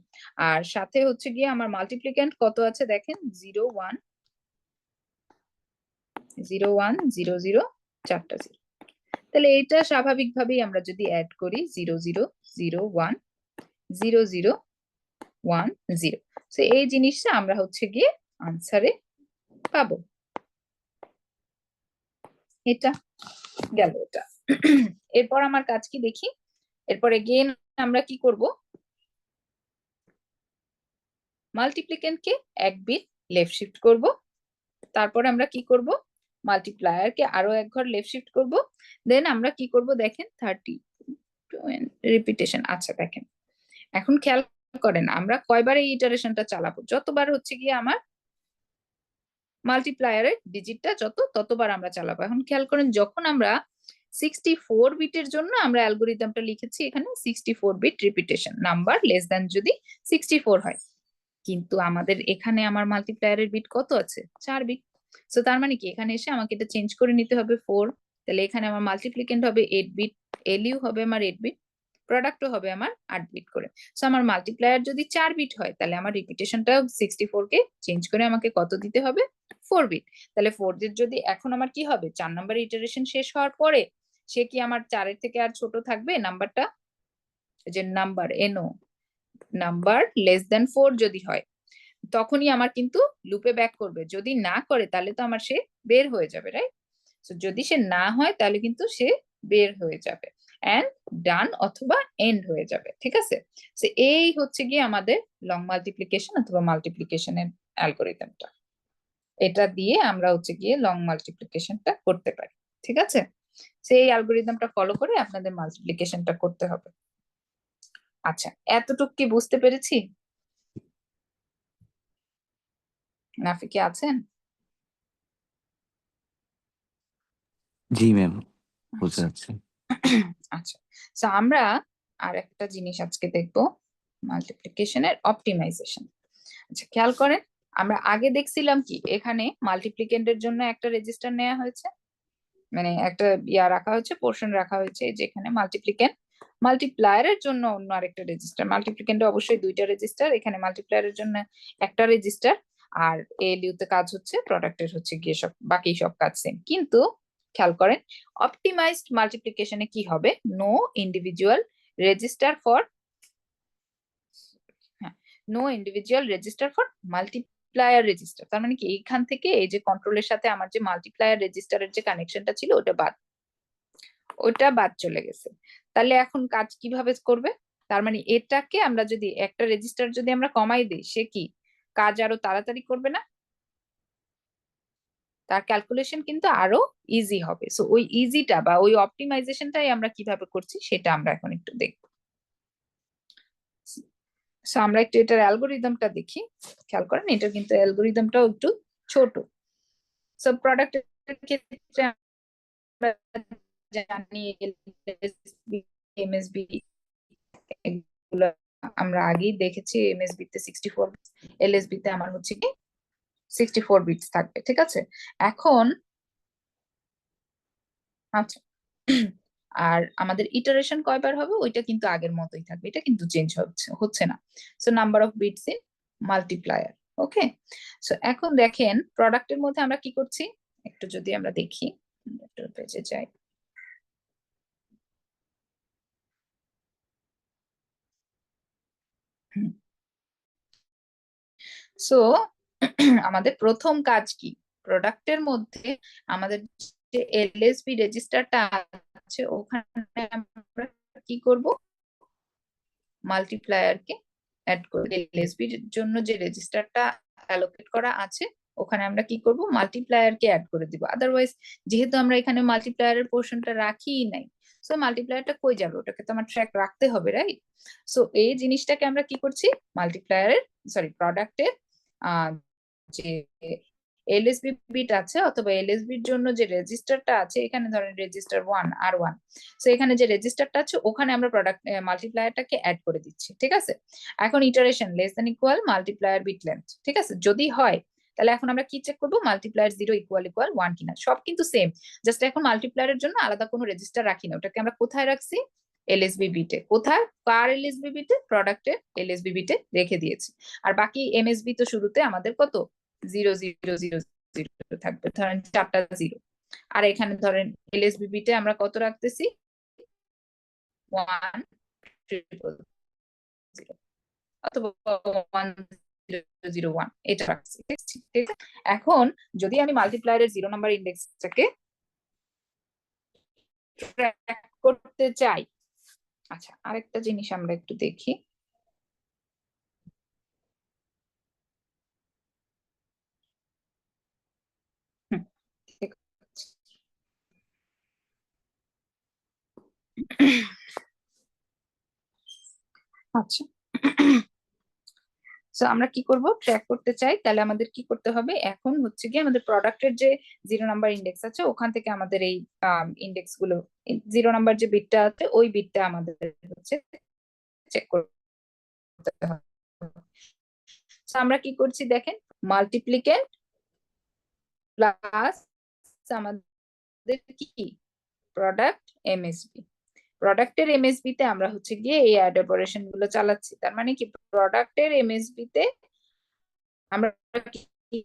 [SPEAKER 1] আর সাথে হচ্ছে গিয়ে আমার মাল্টিপ্লিক্যান্ট কত আছে দেখেন, 0 1 0 1 0 0, 4টা 0। তাহলে এটা স্বাভাবিকভাবেই আমরা যদি অ্যাড করি 0 0 0 1 0 0 1 0, তো এই জিনিসটা আমরা হচ্ছে গিয়ে আনসারে পাবো। এটা গেল এটা। এরপর আমার কাজ কি দেখি, এরপর এগেইন আমরা কি করব, মাল্টিপ্লিকেন্টকে 1 বিট লেফট শিফট করব, তারপরে আমরা কি করব, মাল্টিপ্লায়ারকে আরো 1 ঘর লেফট শিফট করব, দেন আমরা কি করব দেখেন 30 রিপিটেশন। আচ্ছা দেখেন, এখন খেয়াল করেন আমরা কয়বার এই ইটারেশনটা চালাবো, যতবার হচ্ছে গিয়ে আমার মাল্টিপ্লায়ারের ডিজিটটা ততবার আমরা চালাবো। এখন খেয়াল করেন, যখন আমরা 64 বিটের জন্য আমরা অ্যালগোরিদমটা লিখেছি এখানে 64 bit repetition, number less than যদি 64 হয়, কিন্তু আমাদের এখানে আমার মাল্টিপ্লায়ারের বিট কত আছে, 4 বিট। সো তার মানে কি, এখানে এসে আমাকে এটা চেঞ্জ করে নিতে হবে 4, তাহলে এখানে আমার মাল্টিপ্লিকেন্ট হবে 8 বিট, এলইউ হবে আমার 8 বিট, প্রোডাক্টও হবে আমার 8 বিট করে। সো আমার মাল্টিপ্লায়ার যদি 4 বিট হয়, তাহলে আমার রিপিটেশনটা 64 কে চেঞ্জ করে আমাকে কত দিতে হবে, 4 বিট। তাহলে 4 বিট যদি এখন আমার কি হবে, 4 নাম্বার ইটারেশন শেষ হওয়ার পরে সে কি আমার 4 এর থেকে আর ছোট থাকবে নাম্বারটা, যে নাম্বার এনো নাম্বার লেস দেন 4 যদি হয়, তখনই আমার কিন্তু লুপে ব্যাক করবে, যদি না করে তাহলে তো আমার সে বের হয়ে যাবে, রাইট? তো যদি সে না হয় তাহলে কিন্তু সে বের হয়ে যাবে, এন্ড ডান অথবা এন্ড হয়ে যাবে, ঠিক আছে? তো এই হচ্ছে গিয়ে আমাদের লং মাল্টিপ্লিকেশন অথবা মাল্টিপ্লিকেশনের অ্যালগোরিদমটা, এটা দিয়ে আমরা হচ্ছে গিয়ে লং মাল্টিপ্লিকেশনটা করতে পারি, ঠিক আছে? সেই অ্যালগোরিদমটা ফলো করে আপনাদের মাল্টিপ্লিকেশনটা করতে হবে। আচ্ছা, এতটুকু কি বুঝতে পেরেছি? নাফি কি আছেন?
[SPEAKER 2] জি ম্যাম, বুঝতে পারছি।
[SPEAKER 1] আচ্ছা, তো আমরা আর একটা জিনিস আজকে দেখবো, মাল্টিপ্লিকেশনের অপটিমাইজেশন। আচ্ছা খেয়াল করেন, আমরা আগে দেখছিলাম কি, এখানে মাল্টিপ্লিকেন্টের জন্য একটা রেজিস্টার নেওয়া হয়েছে, মানে একটা ইয়া রাখা হয়েছে, পোর্শন রাখা হয়েছে যেখানে মাল্টিপ্লিকেন্ট, মাল্টিপ্লায়ারের জন্য অন্য আরেকটা রেজিস্টার, মাল্টিপ্লিকেন্টে অবশ্যই 2টা রেজিস্টার, এখানে মাল্টিপ্লায়ারের জন্য একটা রেজিস্টার, আর এলইউ তে কাজ হচ্ছে, প্রোডাক্টের হচ্ছে গিয়ে সব বাকি সব কাজ সেম। কিন্তু খেয়াল করেন, অপটিমাইজড মাল্টিপ্লিকেশনে কি হবে, no individual register for, no individual register for multiplier register. তার মানে কি, এইখান থেকে এই যে কন্ট্রোলের সাথে আমার যে মাল্টিপ্লায়ার রেজিস্টারের যে কানেকশনটা ছিল ওটা বাদ চলে গেছে। তাহলে এখন কাজ কিভাবে করবে, তার মানে এটাকে আমরা যদি একটা রেজিস্টার যদি আমরা কমাই দিই, সে কি কাজ আরো তাড়াতাড়ি করবে না, তার ক্যালকুলেশন কিন্তু আরো ইজি হবে। সো ওই ইজিটা বা ওই অপটিমাইজেশনটাই আমরা কিভাবে করছি সেটা আমরা এখন একটু দেখব। সো আমরা একটু এটার অ্যালগোরিদমটা দেখি, খেয়াল করেন এটা কিন্তু অ্যালগোরিদমটাও একটু ছোট। সো প্রোডাক্টের ক্ষেত্রে আমরা জানি এমএসবি, এগুলো আমরা আগেই দেখেছি, এমএসবি তে 64, এলএসবি তে আমার হচ্ছে কি 64 বিটস থাকবে, ঠিক আছে? এখন আচ্ছা, আর আমাদের ইটারেশন কয়বার হবে ওইটা কিন্তু আগের মতোই থাকবে, এটা কিন্তু চেঞ্জ হচ্ছে না। So number of bits in multiplier, okay? So এখন দেখেন প্রোডাক্টের মধ্যে আমরা কি করছি, একটু যদি আমরা দেখি, একটু পেজে যাই। সো আমাদের প্রথম কাজ কি, প্রোডাক্টের মধ্যে আমাদের যে এলএসবি রেজিস্টারটা আছে ওখানে আমরা কি করব, মাল্টিপ্লায়ারকে অ্যাড করে এলএসবি এর জন্য যে রেজিস্টারটা অ্যালোকেট করা আছে ওখানে আমরা কি করব মাল্টিপ্লায়ার কে অ্যাড করে দিব। আদারওয়াইজ যেহেতু আমরা এখানে মাল্টিপ্লায়ারের পোর্শনটা রাখিই নাই, সো মাল্টিপ্লায়ারটা কই যাবে, ওটাকে তো আমার ট্র্যাক রাখতে হবে, রাইট? সো এই জিনিসটাকে আমরা কি করছি, মাল্টিপ্লায়ারের প্রোডাক্টের যে এলএসবি বিট আছে অথবা এলএসবি এর জন্য যে রেজিস্টারটা আছে, এখানে ধরেন রেজিস্টার 1 R1, সো এখানে যে রেজিস্টারটা আছে ওখানে আমরা প্রোডাক্ট মাল্টিপ্লায়ারটাকে অ্যাড করে দিচ্ছি, ঠিক আছে? এখন iteration less than equal multiplier bit length, ঠিক আছে? যদি হয় তাহলে এখন আমরা কি চেক করবো, মাল্টিপ্লায়ার 0 ইকুয়াল 1 কিনা। সব কিন্তু সেম, জাস্ট এখন মাল্টিপ্লায়ারের জন্য আলাদা কোনো রেজিস্টার রাখি না, ওটাকে আমরা কোথায় রাখছি, এলএসবি বিটে। কোথায়, কার এলএসবি বিটে, প্রোডাক্টের এলএসবি বিটে রেখে দিয়েছি। আর বাকি এমএসবি তো শুরুতে আমাদের কত 0 0 0 0 থাকবে, ধরেন 4টা 0। আর এখানে ধরেন এলএসবি বিটে আমরা কত রাখতেছি, 1 0 0 অথবা 1 0 0 1 এটা রাখছি, ঠিক আছে? এখন যদি আমি মাল্টিপ্লায়ারের 0 নাম্বার ইন্ডেক্সটাকে ট্র্যাক করতে চাই, আচ্ছা আরেকটা জিনিস আমরা একটু দেখি। হুম, ঠিক আছে। আচ্ছা, সো আমরা কি করব, ট্র্যাক করতে চাই, তাহলে আমাদের কি করতে হবে, এখন হচ্ছে কি আমাদের প্রোডাক্টের যে 0 নাম্বার ইন্ডেক্স আছে ওখান থেকে আমাদের এই ইন্ডেক্স গুলো, 0 নাম্বার যে বিটটা আছে ওই বিটটা আমাদের হচ্ছে চেক করতে হবে। So, আমরা কি করছি দেখেন, মাল্টিপ্লিকেন্ট প্লাস আমাদের কি প্রোডাক্ট এমএসবি, প্রোডাক্টের এমএসবি তে আমরা হচ্ছে গিয়ে এই অ্যাড অপারেশন গুলো চালাচ্ছি। তার মানে কি প্রোডাক্টের এমএসবি তে আমরা কি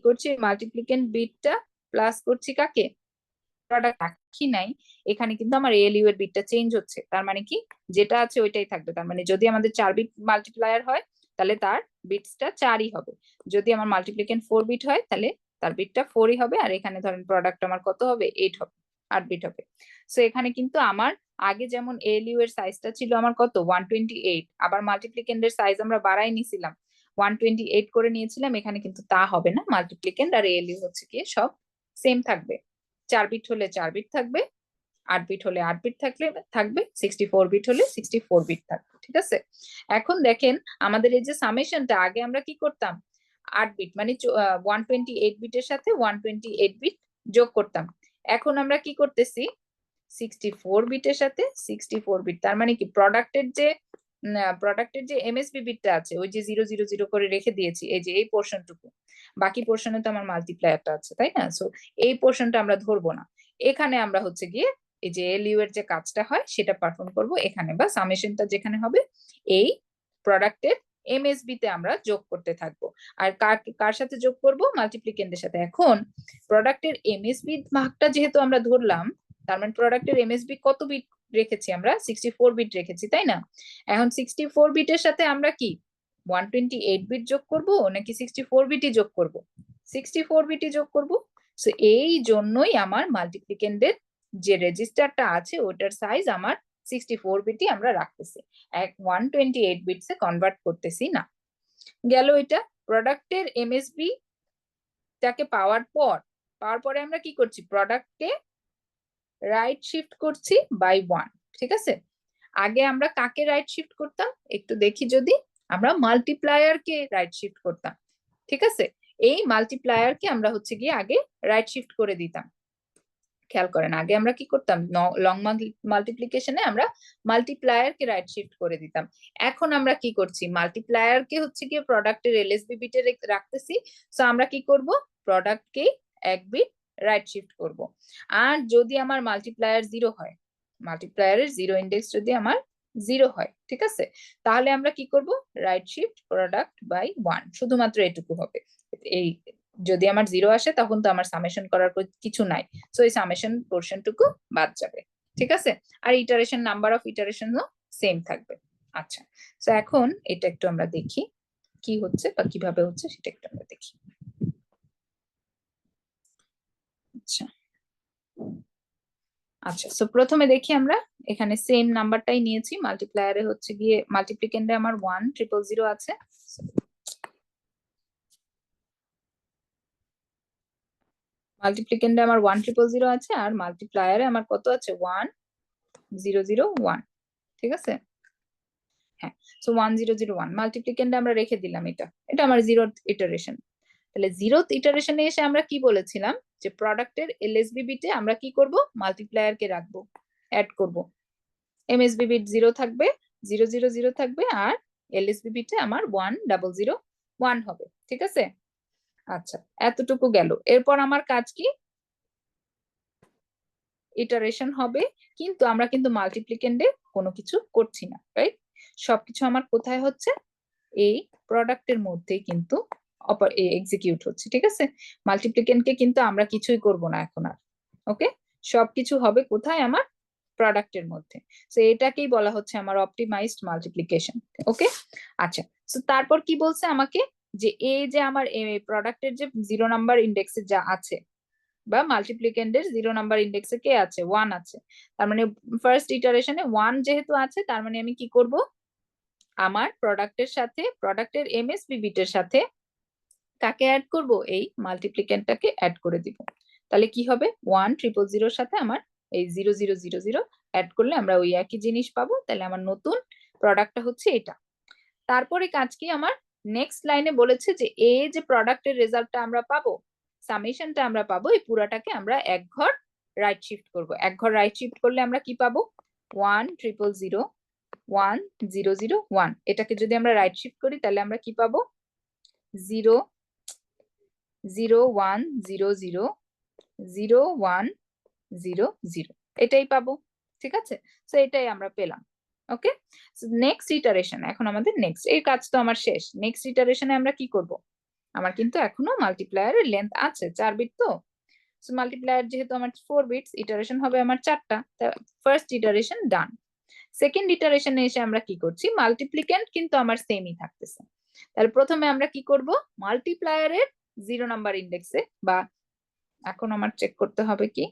[SPEAKER 1] করছি, মাল্টিপ্লিকেন্ট বিটটা প্লাস করছি কাকে, প্রোডাক্ট রাখি নাই, এখানে কিন্তু আমার এএলইউ এর বিটটা চেঞ্জ হচ্ছে। তার মানে কি যেটা আছে ওইটাই থাকবে। তার মানে যদি আমাদের 4 বিট মাল্টিপ্লায়ার হয় তাহলে তার বিটসটা 4ই হবে। যদি আমার মাল্টিপ্লিকেন্ট 4 বিট হয় তাহলে তার বিটটা 4ই হবে। আর এখানে ধরেন প্রোডাক্ট আমার কত হবে, 8 হবে, 8 বিট হবে। সো এখানে কিন্তু আমার আগে যেমন এএলইউ এর সাইজটা ছিল আমার কত 128, আবার মাল্টিপ্লিকেন্টের সাইজ আমরা বাড়াই নিছিলাম 128 করে নিয়েছিলাম, এখানে কিন্তু তা হবে না। মাল্টিপ্লিকেন্ট আর এএলইউ হচ্ছে কি সব সেম থাকবে। 4 বিট হলে 4 বিট থাকবে, 8 বিট হলে 8 বিট থাকবে, 64 বিট হলে 64 বিট থাকবে, ঠিক আছে? এখন দেখেন আমাদের এই যে সামেশনটা, আগে আমরা কি করতাম, 8 বিট মানে 128 বিটের সাথে 128 বিট যোগ করতাম। এখন আমরা কি করতেছি, 64 বিটের সাথে 64 বিট। তার মানে কি প্রোডাক্টের যে এমএসবি বিটটা আছে ওই যে 0 0 0 করে রেখে দিয়েছি, এই যে এই পোর্শনটুকু, বাকি পোর্শনে তো আমার মাল্টিপ্লায়ারটা আছে, তাই না? সো এই পোর্শনটা আমরা ধরবো না, এখানে আমরা হচ্ছে গিয়ে এই যে এলইউ এর যে কাজটা হয় সেটা পারফর্ম করব এখানে, বা সামেশনটা যেখানে হবে এই প্রোডাক্টের এমএসবি তে আমরা যোগ করতে থাকবো। আর কার কার সাথে যোগ করব, মাল্টিপ্লিকেন্টের সাথে। এখন প্রোডাক্টের এমএসবি ভাগটা যেহেতু আমরা ধরলাম, তার মানে প্রোডাক্টের এমএসবি কত বিট রেখেছি আমরা, 64 বিট রেখেছি, তাই না? এখন 64 বিটের সাথে আমরা কি 128 বিট যোগ করব নাকি 64 বিটই যোগ করব, 64 বিটই যোগ করব। সো এই জন্যই আমার মাল্টিপ্লিকেন্টের যে রেজিস্টারটা আছে ওটার সাইজ আমার 64 বিটই আমরা রাখতেছি, 128 বিটস এ কনভার্ট করতেছি না। গেল এটা। প্রোডাক্টের এমএসবি টাকে পাওয়ার পরে আমরা কি করছি, প্রোডাক্টকে রাইট শিফট করছি বাই 1, ঠিক আছে? আগে আমরা কাকে রাইট শিফট করতাম একটু দেখি, যদি আমরা মাল্টিপ্লায়ারকে রাইট শিফট করতাম, ঠিক আছে? এই মাল্টিপ্লায়ারকে আমরা হচ্ছে গিয়ে আগে রাইট শিফট করে দিতাম। খেয়াল করেন আগে আমরা কি করতাম, লং মাল্টিপ্লিকেশনে আমরা মাল্টিপ্লায়ারকে রাইট শিফট করে দিতাম। এখন আমরা কি করছি, মাল্টিপ্লায়ারকে হচ্ছে গিয়ে প্রোডাক্টের এলএসবি বিটে রাখতেছি। সো আমরা কি করব, প্রোডাক্টকে এক বিট রাইট শিফট করব। আর যদি আমার মাল্টিপ্লায়ার 0 হয়, মাল্টিপ্লায়ারের 0 ইন্ডেক্স যদি আমার 0 হয়, ঠিক আছে, তাহলে আমরা কি করব, রাইট শিফট প্রোডাক্ট বাই 1, শুধুমাত্র এটুকু হবে। এই যদি আমার 0 আসে তখন তো আমার সামেশন করার কিছু নাই, সো এই সামেশন পোর্শনটুকু বাদ যাবে, ঠিক আছে? আর ইটারেশন, নাম্বার অফ ইটারেশনও সেম থাকবে। আচ্ছা, সো এখন এটা একটু আমরা দেখি কি হচ্ছে বা কিভাবে হচ্ছে সেটা একটু আমরা দেখি। আচ্ছা আচ্ছা, সো প্রথমে দেখি আমরা এখানে সেম নাম্বারটাই নিয়েছি, মাল্টিপ্লায়ারে হচ্ছে গিয়ে মাল্টিপ্লিকেন্ডে আমার 1,000 আছে, মাল্টিপ্লিকেন্ডে আমার 1,000 আছে, আর মাল্টিপ্লায়ারে আমার কত আছে 1,001, ঠিক আছে। হ্যাঁ, সো 1,001 মাল্টিপ্লিকেন্ডে আমরা রেখে দিলাম, এটা এটা আমার 0th ইটারেশন। তাহলে 0th ইটারেশনে এসে আমরা কি বলেছিলাম যে প্রোডাক্টের এলএসবি বিটে আমরা কি করব, মাল্টিপ্লায়ার কে রাখবো, অ্যাড করব। এমএসবি বিট 0 থাকবে, 000 থাকবে, আর এলএসবি বিটে আমার 1,001 হবে, ঠিক আছে। আচ্ছা, এতটুকু গেল। এরপর আমার কাজ কি, ইটারেশন হবে, কিন্তু আমরা কিন্তু মাল্টিপ্লিকেন্ডে কোনো কিছু করছি না, রাইট। সবকিছু আমার কোথায় হচ্ছে, এই প্রোডাক্টের মধ্যেই কিন্তু এক্সিকিউট হচ্ছে, ঠিক আছে। মাল্টিপ্লিকেন্ডকে কিন্তু আমরা কিছুই করব না এখন আর, ওকে। সবকিছু হবে কোথায়, আমার প্রোডাক্টের মধ্যে। তো এটাকেই বলা হচ্ছে আমার অপটিমাইজড মাল্টিপ্লিকেশন, ওকে। আচ্ছা, তো তারপর কি বলছে আমাকে, যে এই যে আমার প্রোডাক্টের যে 0 নাম্বার ইন্ডেক্সে যা আছে, বা মাল্টিপ্লিকেন্ডের 0 নাম্বার ইন্ডেক্সে কে আছে, 1 আছে। তার মানে ফার্স্ট ইটারেশনে 1 যেহেতু আছে, তার মানে আমি কি করব, আমার প্রোডাক্টের সাথে, প্রোডাক্টের এমএসবি বিটের সাথে কাকে অ্যাড করব, এই মাল্টিপ্লিকেন্টটাকে অ্যাড করে দিব। তাহলে কি হবে, 1,000 সাথে আমার এই 0,000 অ্যাড করলে আমরা ওই একই জিনিস পাবো। তাহলে আমার নতুন প্রোডাক্টটা হচ্ছে এটা। তারপরে কাজ কি, আমার নেক্সট লাইনে বলেছে যে এই যে প্রোডাক্টের রেজাল্টটা আমরা পাবো, সামেশনটা আমরা পাবো, এই পুরাটাকে আমরা এক ঘর রাইট শিফট করব। এক ঘর রাইট শিফট করলে আমরা কি পাবো, 1,000,1,001। এটাকে যদি আমরা রাইট শিফট করি তাহলে আমরা কি পাবো, 0,0,1,0,0,0,1,0,0 এটাই পাবো, ঠিক আছে। তো এটাই আমরা পেলাম, ওকে। নেক্সট ইটারেশন, এখন আমাদের নেক্সট, এই কাজ তো আমার শেষ। নেক্সট ইটারেশনে আমরা কি করব, আমার কিন্তু এখনো মাল্টিপ্লায়ারের লেন্থ আছে 4 বিট, তো মাল্টিপ্লায়ার যেহেতু আমার 4 বিটস, ইটারেশন হবে আমার 4টা। ফার্স্ট ইটারেশন ডান। সেকেন্ড ইটারেশনে এসে আমরা কি করছি, মাল্টিপ্লিকেন্ট কিন্তু আমার সেমই থাকতেছে। তাহলে প্রথমে আমরা কি করব, মাল্টিপ্লায়ারের 0 নাম্বার ইন্ডেক্সে, বা এখন আমার চেক করতে হবে কি,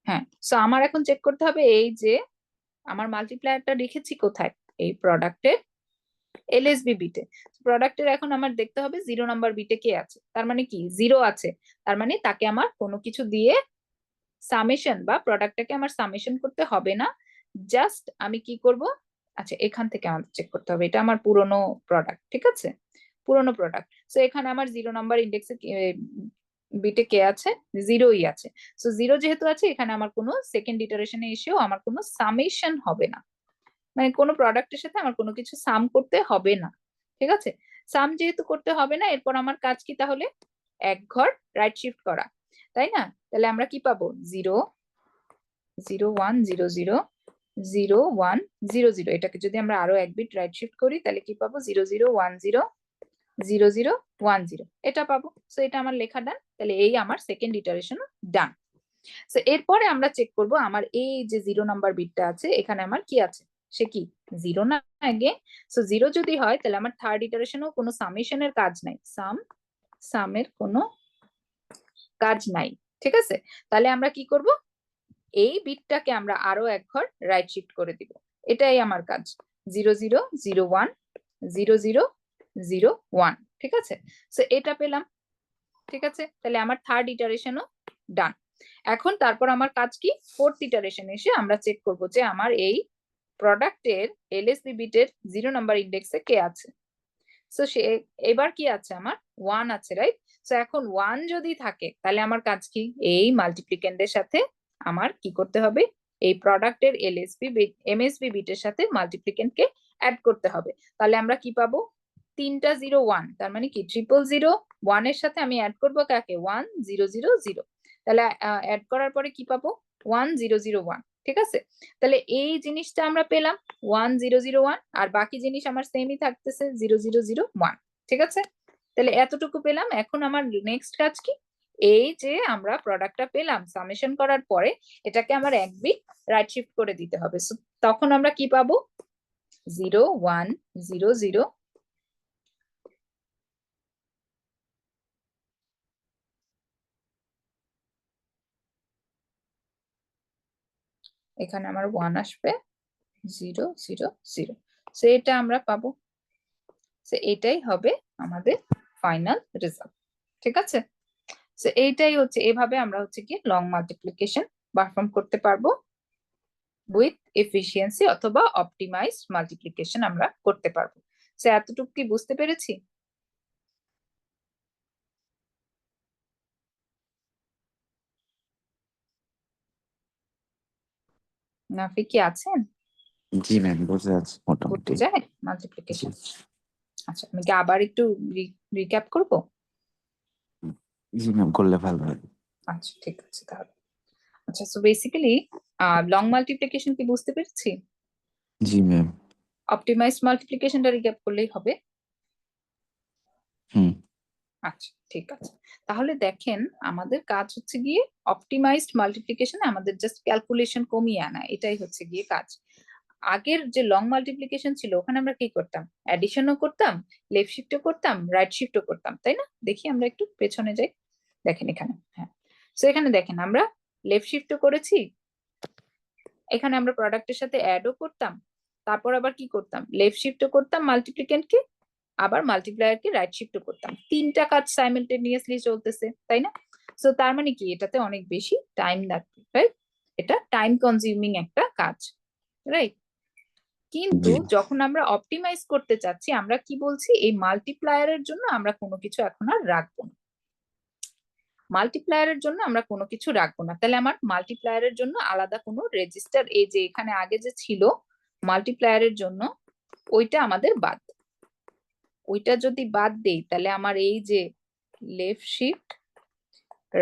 [SPEAKER 1] হ্যাঁ, সো আমার এখন চেক করতে হবে এই যে আমার মাল্টিপ্লায়ারটা রেখেছি কোথায়, এই প্রোডাক্টের এলএসবি বিটে। প্রোডাক্টের এখন আমার দেখতে হবে 0 নাম্বার বিটে কে আছে, তার মানে কি 0 আছে, তার মানে তাকে আমার কোনো কিছু দিয়ে সামেশন বা প্রোডাক্টটাকে আমার সামেশন করতে হবে না। জাস্ট আমি কি করব, আচ্ছা এখান থেকে আমাদের চেক করতে হবে, এটা আমার পুরনো প্রোডাক্ট, ঠিক আছে, পুরনো প্রোডাক্ট। সো এখানে আমার 0 নাম্বার ইন্ডেক্সে বিটে কে আছে, 0ই আছে। সো 0 যেহেতু আছে, এখানে আমার কোনো সেকেন্ড ইটারেশনে এসেও আমার কোনো সামেশন হবে না, মানে কোনো প্রোডাক্টের সাথে আমার কোনো কিছু সাম করতে হবে না, ঠিক আছে। সাম যেহেতু করতে হবে না, এরপর আমার কাজ কি তাহলে, এক ঘর রাইট শিফট করা, তাই না। তাহলে আমরা কি পাবো, 0,0,1,0,0,0,1,0,0, এটাকে যদি আমরা আরো এক বিট রাইট শিফট করি তাহলে কি পাবো, 0,0,1,0,0,0,0,1,0, এটা পাবো। সো এটা আমার লেখা ডান। তাহলে এই আমার সেকেন্ড ইটারেশন ডান। সো এরপরে আমরা চেক করব আমার এই যে 0 নাম্বার বিটটা আছে, এখানে আমার কি আছে, সে কি 0 না আগে। সো 0 যদি হয় তাহলে আমার থার্ড ইটারেশনেও কোনো সামেশনের কাজ নাই, সামের কোনো কাজ নাই, ঠিক আছে। তাহলে আমরা কি করব, এই বিটটাকে আমরা আরো এক ঘর রাইট শিফট করে দিব, এটাই আমার কাজ, 0,0,0,1,0,0,0,0,1, ঠিক আছে। সো এটা পেলাম, ঠিক আছে। তাহলে আমার থার্ড ইটারেশনও ডান। এখন তারপর আমার কাজ কি, ফোর্থ ইটারেশন এসে আমরা চেক করব যে আমার এই প্রোডাক্টের এলএসবি বিটের 0 নাম্বার ইন্ডেক্সে কে আছে। সো সে এবার কি আছে, আমার 1 আছে, রাইট। সো এখন 1 যদি থাকে তাহলে আমার কাজ কি, এই মাল্টিপ্লিকেন্ডের সাথে আমার কি করতে হবে, এই প্রোডাক্টের এমএসবি বিটের সাথে মাল্টিপ্লিকেন্ডকে অ্যাড করতে হবে। তাহলে আমরা কি পাবো, 3টা 0 1, তার মানে কি 0,0,0,1 এর সাথে আমি অ্যাড করবো কাকে, 1,0,0,0, তাহলে অ্যাড করার পরে কি পাবো, 1,0,0,1, ঠিক আছে। তাহলে এই জিনিসটা আমরা পেলাম 1,0,0,1, আর বাকি জিনিস আমার সেমই থাকতেছে 0,0,0,1, ঠিক আছে। তাহলে এতটুকু পেলাম। এখন আমার নেক্সট কাজ কি, এই যে আমরা প্রোডাক্টটা পেলাম সামেশন করার পরে, এটাকে আমার এক বিট রাইট শিফট করে দিতে হবে। তখন আমরা কি পাবো, 0,1,0,0,1,0,0, এখানে আমার 1 আসবে, 0 0 0। সো এটা আমরা পাবো। সো এটাই হবে আমাদের ফাইনাল রেজাল্ট। ঠিক আছে, সো এইটাই হচ্ছে, এভাবে আমরা হচ্ছে কি লং মাল্টিপ্লিকেশন পারফর্ম করতে পারবো উইথ এফিসিয়েন্সি অথবা অপটিমাইজড মাল্টিপ্লিকেশন আমরা করতে পারবো। সো এতটুকু কি বুঝতে পেরেছি? নাফি কি আছেন?
[SPEAKER 2] জি ম্যাম, বুঝে যাচ্ছে মোটামুটি।
[SPEAKER 1] বুঝে যায়
[SPEAKER 2] জি
[SPEAKER 1] মাল্টিপ্লিকেশন? আচ্ছা, আমি কি আবার একটু রিক্যাপ করব?
[SPEAKER 2] জি ম্যাম, করলে ভালো হয়।
[SPEAKER 1] আচ্ছা ঠিক আছে তাহলে। আচ্ছা, সো বেসিক্যালি লং মাল্টিপ্লিকেশন কি বুঝতে পেরেছি?
[SPEAKER 2] জি ম্যাম।
[SPEAKER 1] অপটিমাইজড মাল্টিপ্লিকেশনটা রিক্যাপ করলেই হবে।
[SPEAKER 2] হুম।
[SPEAKER 1] আচ্ছা ঠিক আছে, তাহলে দেখেন আমাদের কাজ হচ্ছে গিয়ে অপটিমাইজড মাল্টিপ্লিকেশনে আমাদের জাস্ট ক্যালকুলেশন কমিয়ে আনা, এটাই হচ্ছে গিয়ে কাজ। আগের যে লং মাল্টিপ্লিকেশন ছিল ওখানে আমরা কি করতাম, অ্যাডিশনও করতাম, লেফট শিফটও করতাম, রাইট শিফটও করতাম, তাই না? দেখি আমরা একটু পেছনে যাই, দেখেন এখানে, হ্যাঁ। সো এখানে দেখেন আমরা লেফট শিফটও করেছি, এখানে আমরা প্রোডাক্টের সাথে অ্যাডও করতাম, তারপর আবার কি করতাম, লেফট শিফটও করতাম মাল্টিপ্লিকেন্টকে, আবার মাল্টিপ্লায়ারকে রাইট শিফটও করতাম, তিনটা কাজ সাইমেলটেনিয়াসলি চলতেছে, তাই না? সো তার মানে কি এটাতে অনেক বেশি টাইম লাগবে, রাইট? এটা টাইম কনজিউমিং একটা কাজ, রাইট? কিন্তু
[SPEAKER 2] জি
[SPEAKER 1] যখন আমরা অপটিমাইজ করতে চাচ্ছি, আমরা কি বলছি, এই মাল্টিপ্লায়ারের জন্য আমরা কোনো কিছু এখন আর রাখবো না, মাল্টিপ্লায়ারের জন্য আমরা কোনো কিছু রাখবো না, তাহলে আমার মাল্টিপ্লায়ারের জন্য আলাদা কোনো রেজিস্টার, এই যে এখানে আগে যে ছিল মাল্টিপ্লায়ারের জন্য, ওইটা আমাদের বাদ। ওইটা যদি বাদ দেই তাহলে আমার এই যে left shift,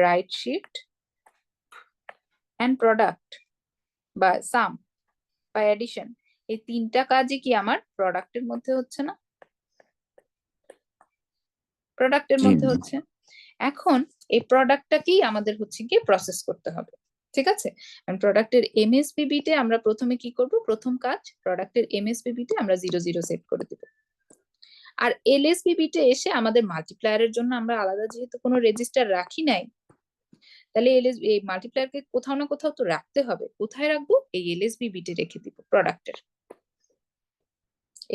[SPEAKER 1] right shift and product বা সাম বা এডিশন, এই তিনটা কাজই কি আমার প্রোডাক্টের মধ্যে হচ্ছে না? প্রোডাক্টের
[SPEAKER 2] জি
[SPEAKER 1] মধ্যে
[SPEAKER 2] ম্যাম।
[SPEAKER 1] হচ্ছে। এখন এই প্রোডাক্টটাকেই আমাদের হচ্ছে গিয়ে প্রসেস করতে হবে, ঠিক আছে? প্রোডাক্টের এমএসবিবি তে আমরা প্রথমে কি করব, প্রথম কাজ প্রোডাক্টের এমএসবিবি তে আমরা 0 0 সেট করে দেব। আর এলএসবিবি তে এসে আমাদের মাল্টিপ্লায়ারের জন্য আমরা আলাদা যেহেতু কোনো রেজিস্টার রাখি নাই, তাহলে এই মাল্টিপ্লায়ারকে কোথাও না কোথাও তো রাখতে হবে, কোথায় রাখবো, এই এলএসবিবি তে রেখে দিব প্রোডাক্টের।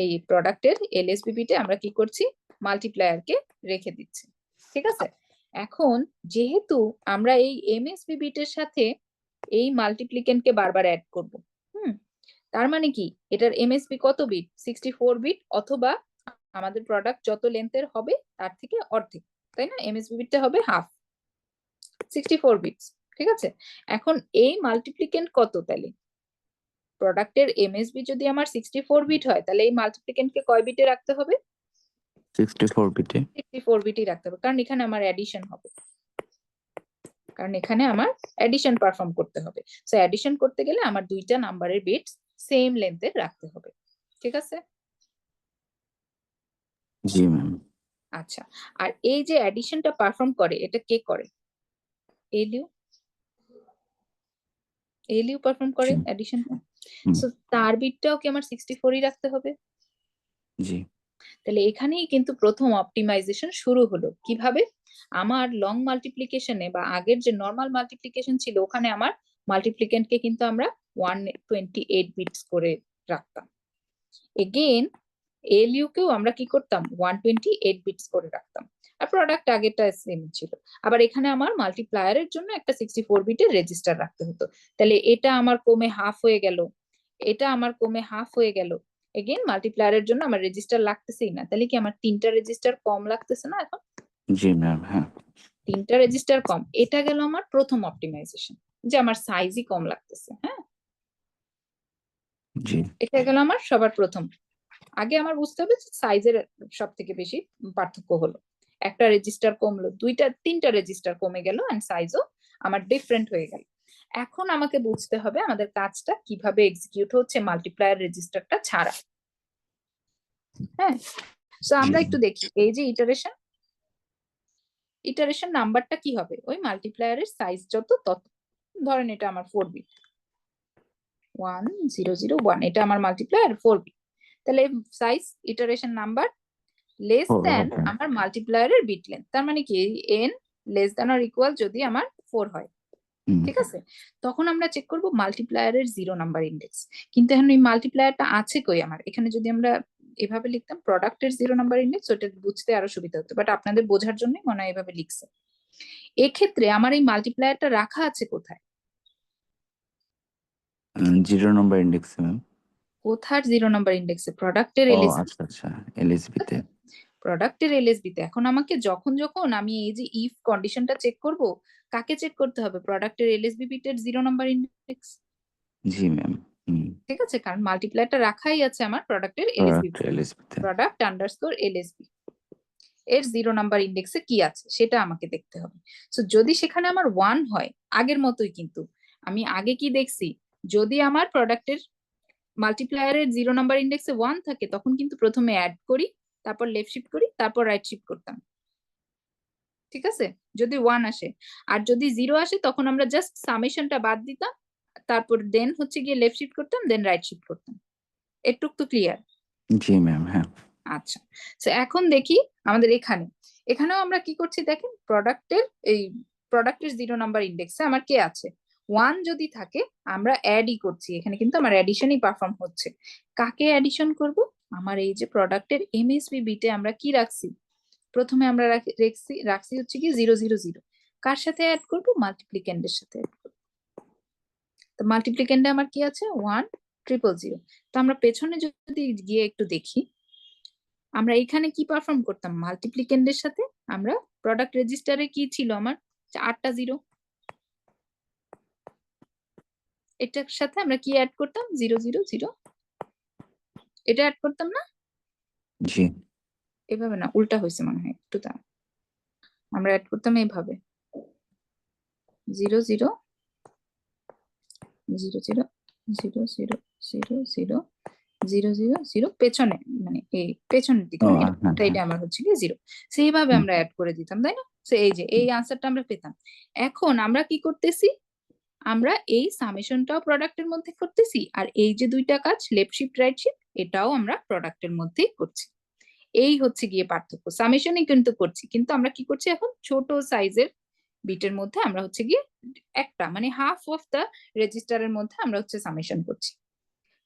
[SPEAKER 1] এই প্রোডাক্টের এলএসবিবি তে আমরা কি করছি, মাল্টিপ্লায়ারকে রেখে দিচ্ছি, ঠিক আছে? এখন যেহেতু আমরা এই এমএসবি বিটের সাথে এই মাল্টিপ্লিকেন্টকে বারবার অ্যাড করব, হুম, তার মানে কি এটার এমএসবি কত বিট, 64 বিট, অথবা আমাদের প্রোডাক্ট যত লেন্থের হবে তার থেকে অর্ধেক, তাই না? এমএসবি বিটটা হবে হাফ, 64 বিটস, ঠিক আছে? এখন এই মাল্টিপ্লিকেন্ট কত, তাহলে প্রোডাক্টের এমএসবি যদি আমার 64 বিট হয়, তাহলে এই মাল্টিপ্লিকেন্টকে কয় বিটে রাখতে হবে?
[SPEAKER 2] 64 বিটে।
[SPEAKER 1] 64 বিটই রাখতে হবে, কারণ এখানে আমার অ্যাডিশন হবে, কারণ এখানে আমার অ্যাডিশন পারফর্ম করতে হবে। সো অ্যাডিশন করতে গেলে আমার দুইটা নাম্বারের বিটস সেম লেন্থের রাখতে হবে, ঠিক আছে?
[SPEAKER 2] জি ম্যাম।
[SPEAKER 1] আচ্ছা, আর এই যে অ্যাডিশনটা পারফর্ম করে এটা কে করে? এলিউ, এলিউ পারফর্ম করে
[SPEAKER 2] জি।
[SPEAKER 1] অ্যাডিশনটা।
[SPEAKER 2] হুম।
[SPEAKER 1] সো তার বিটটাও কি আমার 64ই রাখতে হবে?
[SPEAKER 2] জি।
[SPEAKER 1] তাহলে এখানেই কিন্তু প্রথম অপটিমাইজেশন শুরু হলো, কিভাবে? আমার লং মাল্টিপ্লিকেশনে বা আগের যে নর্মাল মাল্টিপ্লিকেশন ছিল ওখানে আমার মাল্টিপ্লিকেন্টকে কিন্তু আমরা 128 বিটস করে রাখতাম, এগেইন এলইউ কেও আমরা কি করতাম, 128 বিটস করে রাখতাম, আর প্রোডাক্ট আগেরটা সেম ছিল। আবার এখানে আমার মাল্টিপ্লায়ারের জন্য একটা 64 বিটের রেজিস্টার রাখতে হতো, তাহলে এটা আমার কমে হাফ হয়ে গেল, এটা আমার কমে হাফ হয়ে গেল, এগেইন মাল্টিপ্লায়ারের জন্য আমার রেজিস্টার লাগতেছেই না, তাহলে কি আমার তিনটা রেজিস্টার কম লাগতেছে না এখন?
[SPEAKER 2] জি ম্যাম। হ্যাঁ।
[SPEAKER 1] তিনটা রেজিস্টার কম, এটা গেল আমার প্রথম অপটিমাইজেশন, যে আমার সাইজই কম লাগতেছে, হ্যাঁ,
[SPEAKER 2] জি।
[SPEAKER 1] এটা গেল আমার সবার প্রথম। আগে আমার বুঝতে হবে সাইজের সব থেকে বেশি পার্থক্য হলো, একটা রেজিস্টার কমলো, দুইটা তিনটা রেজিস্টার কমে গেল, এন্ড সাইজও আমার ডিফারেন্ট হয়ে গেল। এখন আমাকে বুঝতে হবে আমাদের কাজটা কিভাবে এক্সিকিউট হচ্ছে মাল্টিপ্লায়ার রেজিস্টারটা ছাড়া, হ্যাঁ। সো
[SPEAKER 2] জি
[SPEAKER 1] আমরা একটু দেখি এই যে ইটারেশন, ইটারেশন নাম্বারটা কি হবে, ওই মাল্টিপ্লায়ারের সাইজ যত তত, ধরেন এটা আমার 4 বিট, 1 0 0 1, এটা আমার মাল্টিপ্লায়ার 4 বিট, তাহলে size iteration number less
[SPEAKER 2] four
[SPEAKER 1] than
[SPEAKER 2] হবে।
[SPEAKER 1] আমার মাল্টিপ্লায়ারের বিট লেন্থ, তার মানে কি n less than or equal যদি আমার 4 হয়,
[SPEAKER 2] হুম,
[SPEAKER 1] ঠিক আছে, তখন আমরা চেক করব মাল্টিপ্লায়ারের 0 নাম্বার ইন্ডেক্স। কিন্তু এখন এই মাল্টিপ্লায়ারটা আছে কই আমার এখানে, যদি আমরা এভাবে লিখতাম প্রোডাক্টের 0 নাম্বার ইন্ডেক্স, ওটা বুঝতে আরো সুবিধা হতো, বাট আপনাদের বোঝার জন্য মনে হয় এভাবে লিখছে। এক্ষেত্রে আমার এই মাল্টিপ্লায়ারটা রাখা আছে কোথায়?
[SPEAKER 2] 0 নম্বর ইন্ডেক্সে ম্যাম।
[SPEAKER 1] কোথার 0 নাম্বার ইন্ডেক্সে? প্রোডাক্টের
[SPEAKER 2] ও
[SPEAKER 1] এলএসবি।
[SPEAKER 2] আচ্ছা আচ্ছা, এলএসবি তে।
[SPEAKER 1] প্রোডাক্টের এলএসবি তে। এখন আমাকে যখন যখন আমি এই যে ইফ কন্ডিশনটা চেক করব, কাকে চেক করতে হবে? প্রোডাক্টের এলএসবি বিটের 0 নাম্বার ইন্ডেক্স।
[SPEAKER 2] জি ম্যাম। হুম।
[SPEAKER 1] ঠিক আছে, কারণ মাল্টিপ্লায়ারটা রাখাই আছে আমার প্রোডাক্টের এলএসবি,
[SPEAKER 2] প্রোডাক্ট এলএসবি তে।
[SPEAKER 1] প্রোডাক্ট আন্ডারস্কোর এলএসবি এর 0 নাম্বার ইন্ডেক্সে কি আছে সেটা আমাকে দেখতে হবে। সো যদি সেখানে আমার 1 হয়, আগের মতোই কিন্তু আমি আগে কি দেখছি, যদি আমার প্রোডাক্টের মাল্টিপ্লায়ারের 0 নাম্বার ইন্ডেক্সে 1 থাকে তখন কিন্তু প্রথমে অ্যাড করি, তারপর লেফট শিফট করি, তারপর রাইট শিফট করতাম। ঠিক আছে, যদি 1 আসে, আর যদি 0 আসে তখন আমরা জাস্ট সামেশনটা বাদ দিতাম, তারপর দেন হচ্ছে গিয়ে লেফট শিফট করতাম, দেন রাইট শিফট করতাম। এটুক তো ক্লিয়ার?
[SPEAKER 2] জি ম্যাম, হ্যাঁ।
[SPEAKER 1] আচ্ছা, তো এখন দেখি আমাদের এখানেও আমরা কি করছি দেখেন, এই প্রোডাক্টের 0 নাম্বার ইন্ডেক্সে আমার কে আছে, 1 যদি থাকে আমরা অ্যাডই করছি, এখানে কিন্তু আমার অ্যাডিশনই পারফর্ম হচ্ছে। কাকে অ্যাডিশন করব? আমার এই যে প্রোডাক্টের এমএসবি বিটে আমরা কি রাখছি, প্রথমে আমরা রাখছি হচ্ছে কি 000। কার সাথে অ্যাড করব? মাল্টিপ্লিকেন্ডের সাথে অ্যাড করব। তো মাল্টিপ্লিকেন্ডে আমার কি আছে? 1,000,000। তো আমরা পেছনে যদি গিয়ে একটু দেখি, আমরা এখানে কি পারফর্ম করতাম মাল্টিপ্লিকেন্ডের সাথে, আমরা প্রোডাক্ট রেজিস্টারে কি ছিল আমার, 8টা 0, এটার সাথে আমরা কি অ্যাড করতাম? 000, এটা অ্যাড করতাম না?
[SPEAKER 2] জি।
[SPEAKER 1] এভাবে না, উল্টা হয়েছে মনে হয় একটু, তা আমরা অ্যাড করতাম এইভাবে 0 0 0 0 0 0 0 0 0 0 0 পেছনে, মানে এই পেছনের দিকে,
[SPEAKER 2] ও
[SPEAKER 1] মানে
[SPEAKER 2] হ্যাঁ হ্যাঁ।
[SPEAKER 1] এটা আমার হচ্ছে কি 0। সেইভাবে
[SPEAKER 2] হুম,
[SPEAKER 1] আমরা অ্যাড করে দিতাম, তাই না? তো এই যে এই আনসারটা আমরা পেতাম। এখন আমরা কি করতেছি, আমরা এই সামেশনটাও প্রোডাক্টের মধ্যে করতেছি, আর এই যে দুইটা কাজ লেফট শিফট রাইট শিফট এটাও আমরা প্রোডাক্টের মধ্যেই করছি। এই হচ্ছে গিয়ে পার্থক্য, সামেশনই কিন্তু করছি, কিন্তু আমরা কি করছি এখন, ছোট সাইজের বিটের মধ্যে আমরা হচ্ছে গিয়ে একটা মানে হাফ অফ দ্য রেজিস্টারের মধ্যে আমরা হচ্ছে সামেশন করছি।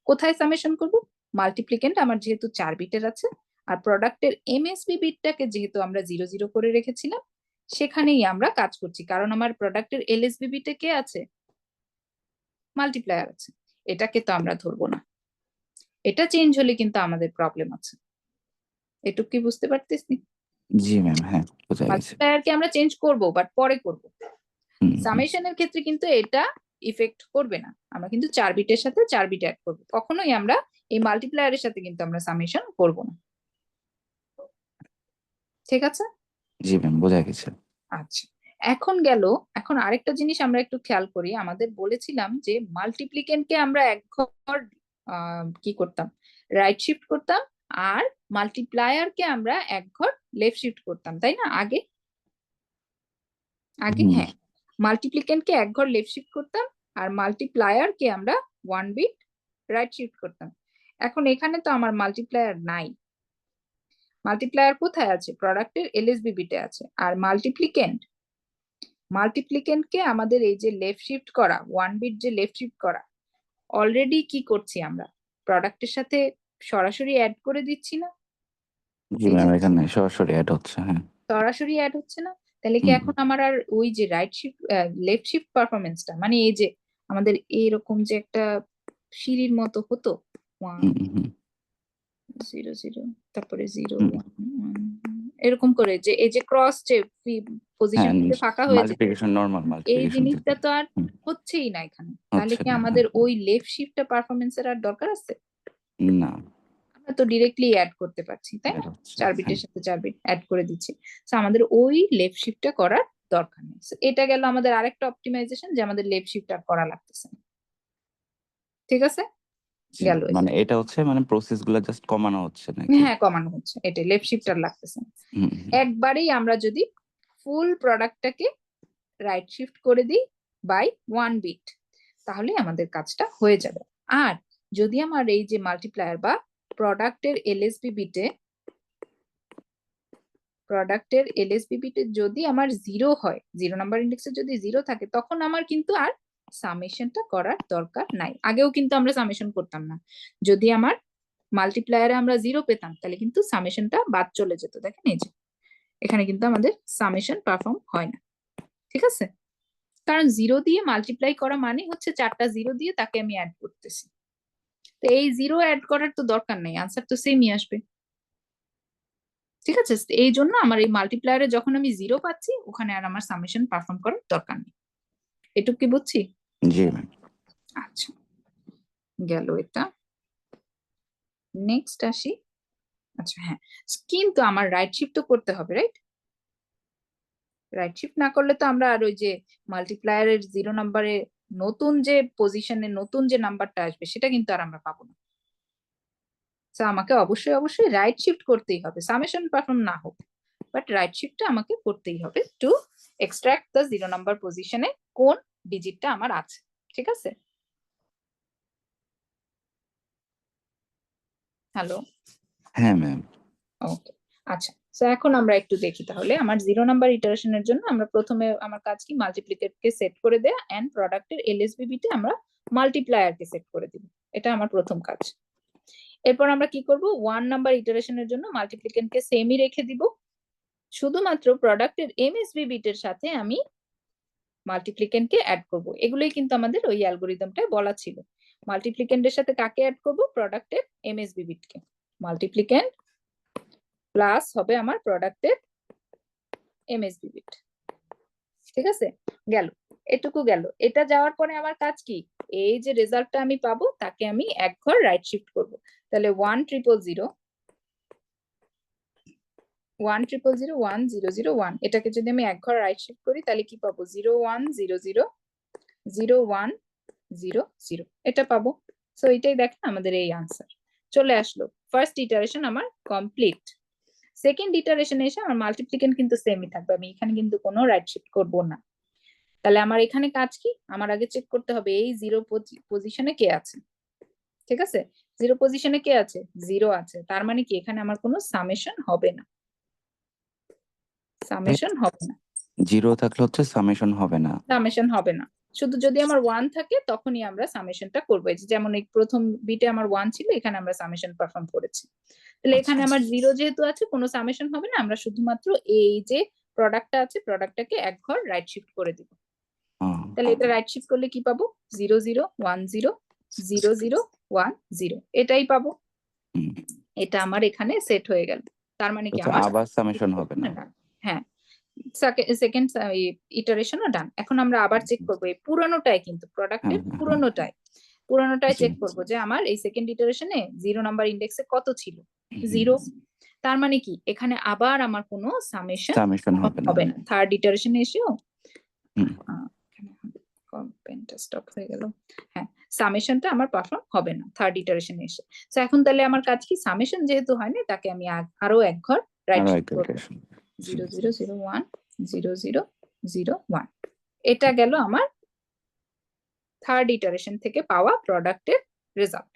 [SPEAKER 1] কোথায় সামেশন করব? মাল্টিপ্লিকেন্ট আমার যেহেতু 4 বিটের আছে, আর প্রোডাক্টের এমএসবি বিটটাকে যেহেতু আমরা 0 0 করে রেখেছিলাম, সেখানেই আমরা কাজ করছি, কারণ আমার প্রোডাক্টের এলএসবি বিটে কে আছে? মাল্টিপ্লায়ার আছে। এটাকে তো আমরা ধরবো না, এটা চেঞ্জ হলে কিন্তু আমাদের প্রবলেম আছে। এটুকু কি বুঝতে পারতেছি?
[SPEAKER 2] জি ম্যাম, হ্যাঁ বোঝা গেছে।
[SPEAKER 1] মাল্টিপ্লায়ারকে আমরা চেঞ্জ করব, বাট পরে করব।
[SPEAKER 2] হুম হুম।
[SPEAKER 1] সামেশনের ক্ষেত্রে কিন্তু এটা ইফেক্ট করবে না, আমরা কিন্তু 4 বিটের সাথে 4 বিট অ্যাড করবো, কখনোই আমরা এই মাল্টিপ্লায়ারের সাথে কিন্তু আমরা সামেশন করব না। ঠিক আছে?
[SPEAKER 2] জি ম্যাম, বোঝা গেছে।
[SPEAKER 1] আচ্ছা, এখন আরেকটা জিনিস আমরা একটু খেয়াল করি, আমাদের বলেছিলাম যে মাল্টিপ্লিকেন্টকে আমরা এক ঘর কি করতাম, রাইট শিফট করতাম, আর মাল্টিপ্লায়ারকে আমরা এক ঘর লেফট শিফট করতাম, তাই না? আগে আগে
[SPEAKER 2] হুম।
[SPEAKER 1] হ্যাঁ, মাল্টিপ্লিকেন্টকে এক ঘর লেফট শিফট করতাম, আর মাল্টিপ্লায়ারকে আমরা 1 বিট রাইট শিফট করতাম। এখন এখানে তো আমার মাল্টিপ্লায়ার নাই, মাল্টিপ্লায়ার কোথায় আছে? প্রোডাক্টের এলএসবি বিটে আছে। আর মাল্টিপ্লিকেন্টকে আমাদের এই যে লেফট শিফট করা 1 বিট, যে লেফট শিফট করা অলরেডি কি করছি আমরা, প্রোডাক্টের সাথে সরাসরি অ্যাড করে দিচ্ছি না?
[SPEAKER 2] জি
[SPEAKER 1] এই যে
[SPEAKER 2] ম্যাম, এখানে সরাসরি অ্যাড হচ্ছে, হ্যাঁ।
[SPEAKER 1] সরাসরি অ্যাড হচ্ছে না, তাহলে কি
[SPEAKER 2] হুম
[SPEAKER 1] এখন আমার আর ওই যে রাইট শিফট লেফট শিফট পারফরমেন্সটা, মানে এই যে আমাদের এরকম যে একটা সিঁড়ির মতো হতো, ওয়ান
[SPEAKER 2] হুম হুম
[SPEAKER 1] 0 0 তারপরে 0
[SPEAKER 2] হুম।
[SPEAKER 1] 1 1, এরকম করে যে এই যে ক্রস যে
[SPEAKER 2] হ্যাঁ,
[SPEAKER 1] পজিশনটাতে ফাঁকা হয়ে যেত,
[SPEAKER 2] মাল্টিপ্লিকেশন, নর্মাল
[SPEAKER 1] এই
[SPEAKER 2] মাল্টিপ্লিকেশন যেটা।
[SPEAKER 1] জিনিসটা তো আর
[SPEAKER 2] হুম,
[SPEAKER 1] হচ্ছেই না এখানে, তাহলে
[SPEAKER 2] হচ্ছে
[SPEAKER 1] কি
[SPEAKER 2] না, হ্যাঁ।
[SPEAKER 1] আমাদের ওই লেফট শিফটটা পারফরমেন্সের আর দরকার আছে?
[SPEAKER 2] না,
[SPEAKER 1] আমরা তো ডিরেক্টলি অ্যাড করতে পারছি, তাই
[SPEAKER 2] অ্যাড
[SPEAKER 1] না?
[SPEAKER 2] হচ্ছে,
[SPEAKER 1] 4
[SPEAKER 2] হ্যাঁ।
[SPEAKER 1] বিটের সাথে 4 বিট অ্যাড করে দিচ্ছি, তো আমাদের ওই লেফট শিফটটা করার দরকার নেই। So, এটা গেল আমাদের আরেকটা অপটিমাইজেশন, যে আমাদের লেফট শিফট আর করা লাগতেছে না। ঠিক আছে,
[SPEAKER 2] জি,
[SPEAKER 1] গেল
[SPEAKER 2] মানে
[SPEAKER 1] এটা।
[SPEAKER 2] এটা হচ্ছে মানে প্রসেস গুলা জাস্ট কমানো হচ্ছে নাকি?
[SPEAKER 1] হ্যাঁ, কমানো হচ্ছে, এটা লেফট শিফট আর লাগতেছে না।
[SPEAKER 2] হুম হুম।
[SPEAKER 1] একবারেই আমরা যদি ফুল প্রোডাক্টটাকে রাইট শিফট করে দিই বাই 1 বিট, তাহলে আমাদের কাজটা হয়ে যাবে। আর যদি আমার এই যে মাল্টিপ্লায়ার বা প্রোডাক্টের এলএসবি বিটে প্রোডাক্টের এলএসবিবি যদি আমার 0 হয়, 0 নাম্বার ইন্ডেক্সে যদি 0 থাকে, তখন আমার কিন্তু আর সামেশনটা করার দরকার নাই। আগেও কিন্তু আমরা সামেশন করতাম না। যদি আমার মাল্টিপ্লায়ারে আমরা 0 পেতাম, তাহলে কিন্তু সামেশনটা বাদ চলে যেত। দেখেন এই যে এখানে কিন্তু আমাদের সামেশন পারফর্ম হয় না। ঠিক আছে, কারণ 0 দিয়ে মাল্টিপ্লাই করা মানে হচ্ছে 4টা 0 দিয়ে তাকে আমি অ্যাড করতেছি। তো এই 0 অ্যাড করার তো দরকার নেই, আনসার তো সেমই আসবে। ঠিক আছে, এই জন্য আমার এই মাল্টিপ্লায়ারে যখন আমি 0 পাচ্ছি, ওখানে আর আমার সামেশন পারফর্ম করার দরকার নেই। এটুকু কি বুঝছি?
[SPEAKER 2] জি ম্যাম।
[SPEAKER 1] আচ্ছা, গেল এটা। নেক্সট আসি। আচ্ছা হ্যাঁ, কিন্তু আমার রাইট শিফট তো করতে হবে, রাইট? রাইট শিফট না করলে তো আমরা আর ওই যে মাল্টিপ্লায়ারের 0 নাম্বারে নতুন যে পজিশনে নতুন যে নাম্বারটা আসবে, সেটা কিন্তু আর আমরা পাবো না। তো আমাকে অবশ্যই অবশ্যই রাইট শিফট করতেই হবে, সামেশন পারফর্ম না হোক, বাট রাইট শিফটটা আমাকে করতেই হবে টু এক্সট্রাক্ট দ্য 0 নাম্বার পজিশনে কোন ডিজিটটা আমার আছে। ঠিক আছে, হ্যালো,
[SPEAKER 2] হ্যাঁ ম্যাম।
[SPEAKER 1] ওকে। আচ্ছা, তো এখন আমরা একটু দেখি তাহলে আমার 0 নাম্বার ইটারেশনের জন্য আমরা প্রথমে আমার কাজ কি, মাল্টিপ্লিকেটকে সেট করে দেয়া এন্ড প্রোডাক্টের এলএসবিবি তে আমরা মাল্টিপ্লায়ারকে সেট করে দিব। এটা আমার প্রথম কাজ। এরপর আমরা কি করব, 1 নাম্বার ইটারেশনের জন্য মাল্টিপ্লিকেন্টকে সেমই রেখে দিব, শুধুমাত্র প্রোডাক্টের এমএসবি বিটের সাথে আমি মাল্টিপ্লিকেন্টকে অ্যাড করব। এগুলোই কিন্তু আমাদের ওই অ্যালগোরিদমটায় বলা ছিল। মাল্টিপ্লিকেন্টের সাথে কাকে অ্যাড করব, প্রোডাক্টের এমএসবি বিটকে। মাল্টিপ্লিকেন্ট প্লাস হবে আমার প্রোডাক্টের এমএসবি বিট। ঠিক আছে, গেল, এটুকু গেল। এটা যাওয়ার পরে আমার কাজ কি, এই যে রেজাল্টটা আমি পাবো তাকে আমি এক ঘর রাইট শিফট করব। তাহলে 10001001001, এটাকে যদি আমি এক ঘর রাইট শিফট করি, তাহলে কি পাবো, 01000100, এটা পাবো। সো এটাই দেখেন আমাদের এই আনসার চলে আসলো। ফার্স্ট ইটারেশন আমার কমপ্লিট। সেকেন্ড ইটারেশনে এসে আমার মাল্টিপ্লিকেন্ট কিন্তু সেমই থাকবে, আমি এখানে কিন্তু কোনো রাইট শিফট করব না। তাহলে আমার এখানে কাজ কি, আমার আগে চেক করতে হবে এই 0 পজিশনে কে আছে। ঠিক আছে, 0 পজিশনে কে আছে, 0 আছে, তার মানে কি এখানে আমার কোনো সামেশন হবে না, সামেশন হবে না,
[SPEAKER 2] 0 থাকলে হচ্ছে সামেশন হবে না।
[SPEAKER 1] সামেশন হবে না। শুধু যদি আমার 1 থাকে তখনই আমরা সামেশনটা করবো। এই যে যেমন এই প্রথম বিটে আমার 1 ছিল, এখানে আমরা সামেশন পারফর্ম করেছি। তাহলে
[SPEAKER 2] আচ্ছা।
[SPEAKER 1] এখানে আমার 0 যেহেতু আছে, কোনো সামেশন হবে না, আমরা শুধুমাত্র এই যে প্রোডাক্টটা আছে, প্রোডাক্টটাকে এক ঘর রাইট শিফট করে দিব। তাহলে এটা রাইট শিফট করলে কি পাবো, 00100010, এটাই পাবো। এটা আমার এখানে সেট হয়ে গেল। তার মানে কি আমার
[SPEAKER 2] আবার সামেশন হবে না।
[SPEAKER 1] হ্যাঁ, সেকেন্ড ইটারেশনও ডান। এখন আমরা আবার চেক করবো এই পুরোনোটাই, কিন্তু প্রোডাক্টের পুরোনোটাই চেক করবো যে আমার এই সেকেন্ড ইটারেশনে 0 নাম্বার ইন্ডেক্সে কত ছিল, 0। তার মানে কি এখানে আবার আমার কোনো সামেশন হবে না। থার্ড ইটারেশনে এসেও পেনটা স্টপ হয়ে গেল। হ্যাঁ, সামেশনটা আমার পারফর্ম হবে না থার্ড ইটারেশনে এসে। তো এখন তাহলে আমার কাজ কি, সামেশন যেহেতু হয় না, তাকে আমি আরো এক ঘর রাইট শিফট করব। 00010001, এটা গেল আমার থার্ড ইটারেশন থেকে পাওয়া প্রোডাক্টের রেজাল্ট।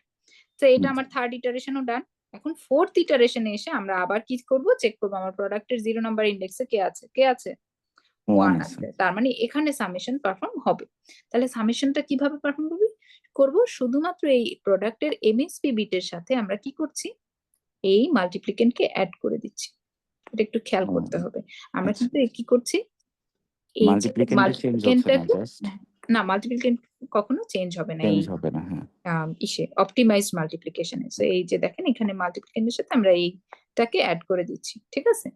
[SPEAKER 1] তো এটা আমার থার্ড ইটারেশনও ডান। এখন ফোর্থ ইটারেশনে এসে আমরা আবার কি করব, চেক করব আমার প্রোডাক্টের 0 নাম্বার ইন্ডেক্সে কে আছে, 1 আছে। তার মানে এখানে সামেশন পারফর্ম হবে। তাহলে সামেশনটা কিভাবে পারফর্ম করব, শুধুমাত্র এই প্রোডাক্টের এমএসপি বিটের সাথে আমরা কি করছি, এই মাল্টিপ্লিকেন্টকে অ্যাড করে দিচ্ছি। এটা একটু খেয়াল করতে হবে। আমরা কিন্তু কি করছি, এই যে মাল্টিপ্লিকেন্টটাকে, না মাল্টিপ্লিকেন্ট কখনো চেঞ্জ হবে না এই ইসে অপটিমাইজড মাল্টিপ্লিকেশনে। সো এই যে দেখেন এখানে মাল্টিপ্লিকেন্টের সাথে আমরা এইটাকে অ্যাড করে দিচ্ছি। ঠিক আছে,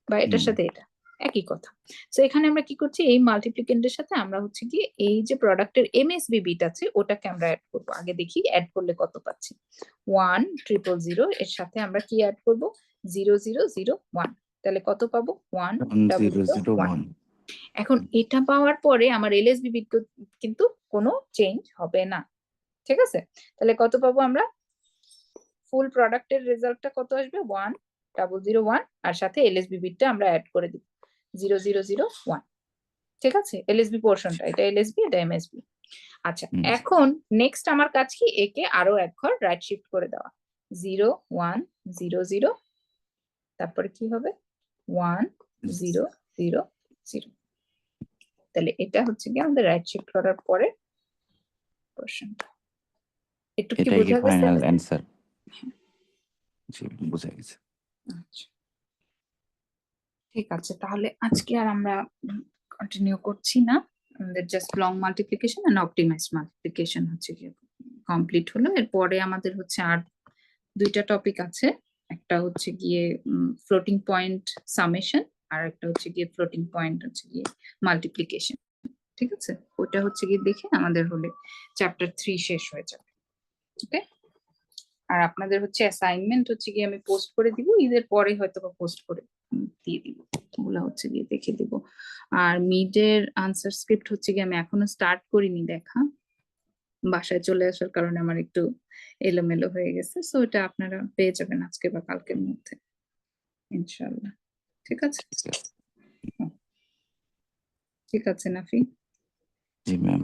[SPEAKER 1] বা এটার সাথে এটা একই কথা। সো এখানে আমরা কি করছি, এই মাল্টিপ্লিকেন্টের সাথে আমরা হচ্ছে কি এই যে প্রোডাক্টের এমএসবি বিট আছে ওটাকে আমরা অ্যাড করব। আগে দেখি অ্যাড করলে কত পাচ্ছি। 10000 এর সাথে আমরা কি অ্যাড করব, 0001, তাহলে কত পাবো, 1001। এখন এটা পাওয়ার পরে আমার এলএসবি বিট কিন্তু কোনো চেঞ্জ হবে না। ঠিক আছে, তাহলে কত পাবো আমরা, ফুল প্রোডাক্টের রেজাল্টটা কত আসবে, 1001, আর সাথে এলএসবি বিটটা আমরা অ্যাড করে দিব 0001। ঠিক আছে, এলএসবি পোরশনটা, এটা এলএসবি, এটা এমএসবি। আচ্ছা, এখন নেক্সট আমার কাজ কি, একে আরো এক ঘর রাইট শিফট করে দেওয়া, 0100, তারপরে কি হবে 1 0 0 0। তাহলে এটা হচ্ছে কি আমাদের রাইট শিফট করার পরে কোশ্চেনটা। একটু কি
[SPEAKER 2] এটাই কি
[SPEAKER 1] বোঝা গেছে?
[SPEAKER 2] Final answer? জি বুঝা গেছে।
[SPEAKER 1] আচ্ছা, ঠিক আছে, তাহলে আজকে আর আমরা কন্টিনিউ করছি না। আমাদের just long multiplication and optimise multiplication হচ্ছে কি কমপ্লিট হলো। এরপরে আমাদের হচ্ছে আর দুইটা টপিক আছে। একটা হচ্ছে গিয়ে ফ্লোটিং পয়েন্ট সামেশন, আর একটা হচ্ছে গিয়ে ফ্লোটিং পয়েন্ট হচ্ছে গিয়ে মাল্টিপ্লিকেশন। ঠিক আছে, ওটা হচ্ছে গিয়ে দেখে আমাদের হলে চ্যাপ্টার 3 শেষ হয়ে যাবে। ওকে, আর আপনাদের হচ্ছে অ্যাসাইনমেন্ট হচ্ছে গিয়ে আমি পোস্ট করে দিব, ঈদের পরে হয়তো বা পোস্ট করে দিয়ে দিব, ওগুলা হচ্ছে গিয়ে দেখে দিব। আর মিডের আনসার স্ক্রিপ্ট হচ্ছে গিয়ে আমি এখনো স্টার্ট করিনি দেখা, বাসায় চলে আসার কারণে আমার একটু এলোমেলো হয়ে গেছে। সো এটা আপনারা পেয়ে যাবেন আজকে বা কালকের মধ্যে ইনশাআল্লাহ। ঠিক আছে, ঠিক আছে নাফি।
[SPEAKER 2] জি ম্যাম।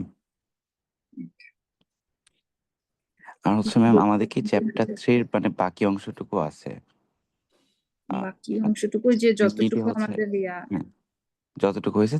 [SPEAKER 2] আর হচ্ছে ম্যাম আমাদের কি চ্যাপ্টার 3 মানে বাকি অংশটুকু আছে?
[SPEAKER 1] বাকি অংশটুকু যে
[SPEAKER 2] মিডে
[SPEAKER 1] যতটুকু
[SPEAKER 2] হচ্ছে
[SPEAKER 1] আমাদের ইয়া
[SPEAKER 2] হ্যাঁ, যতটুকু হয়েছে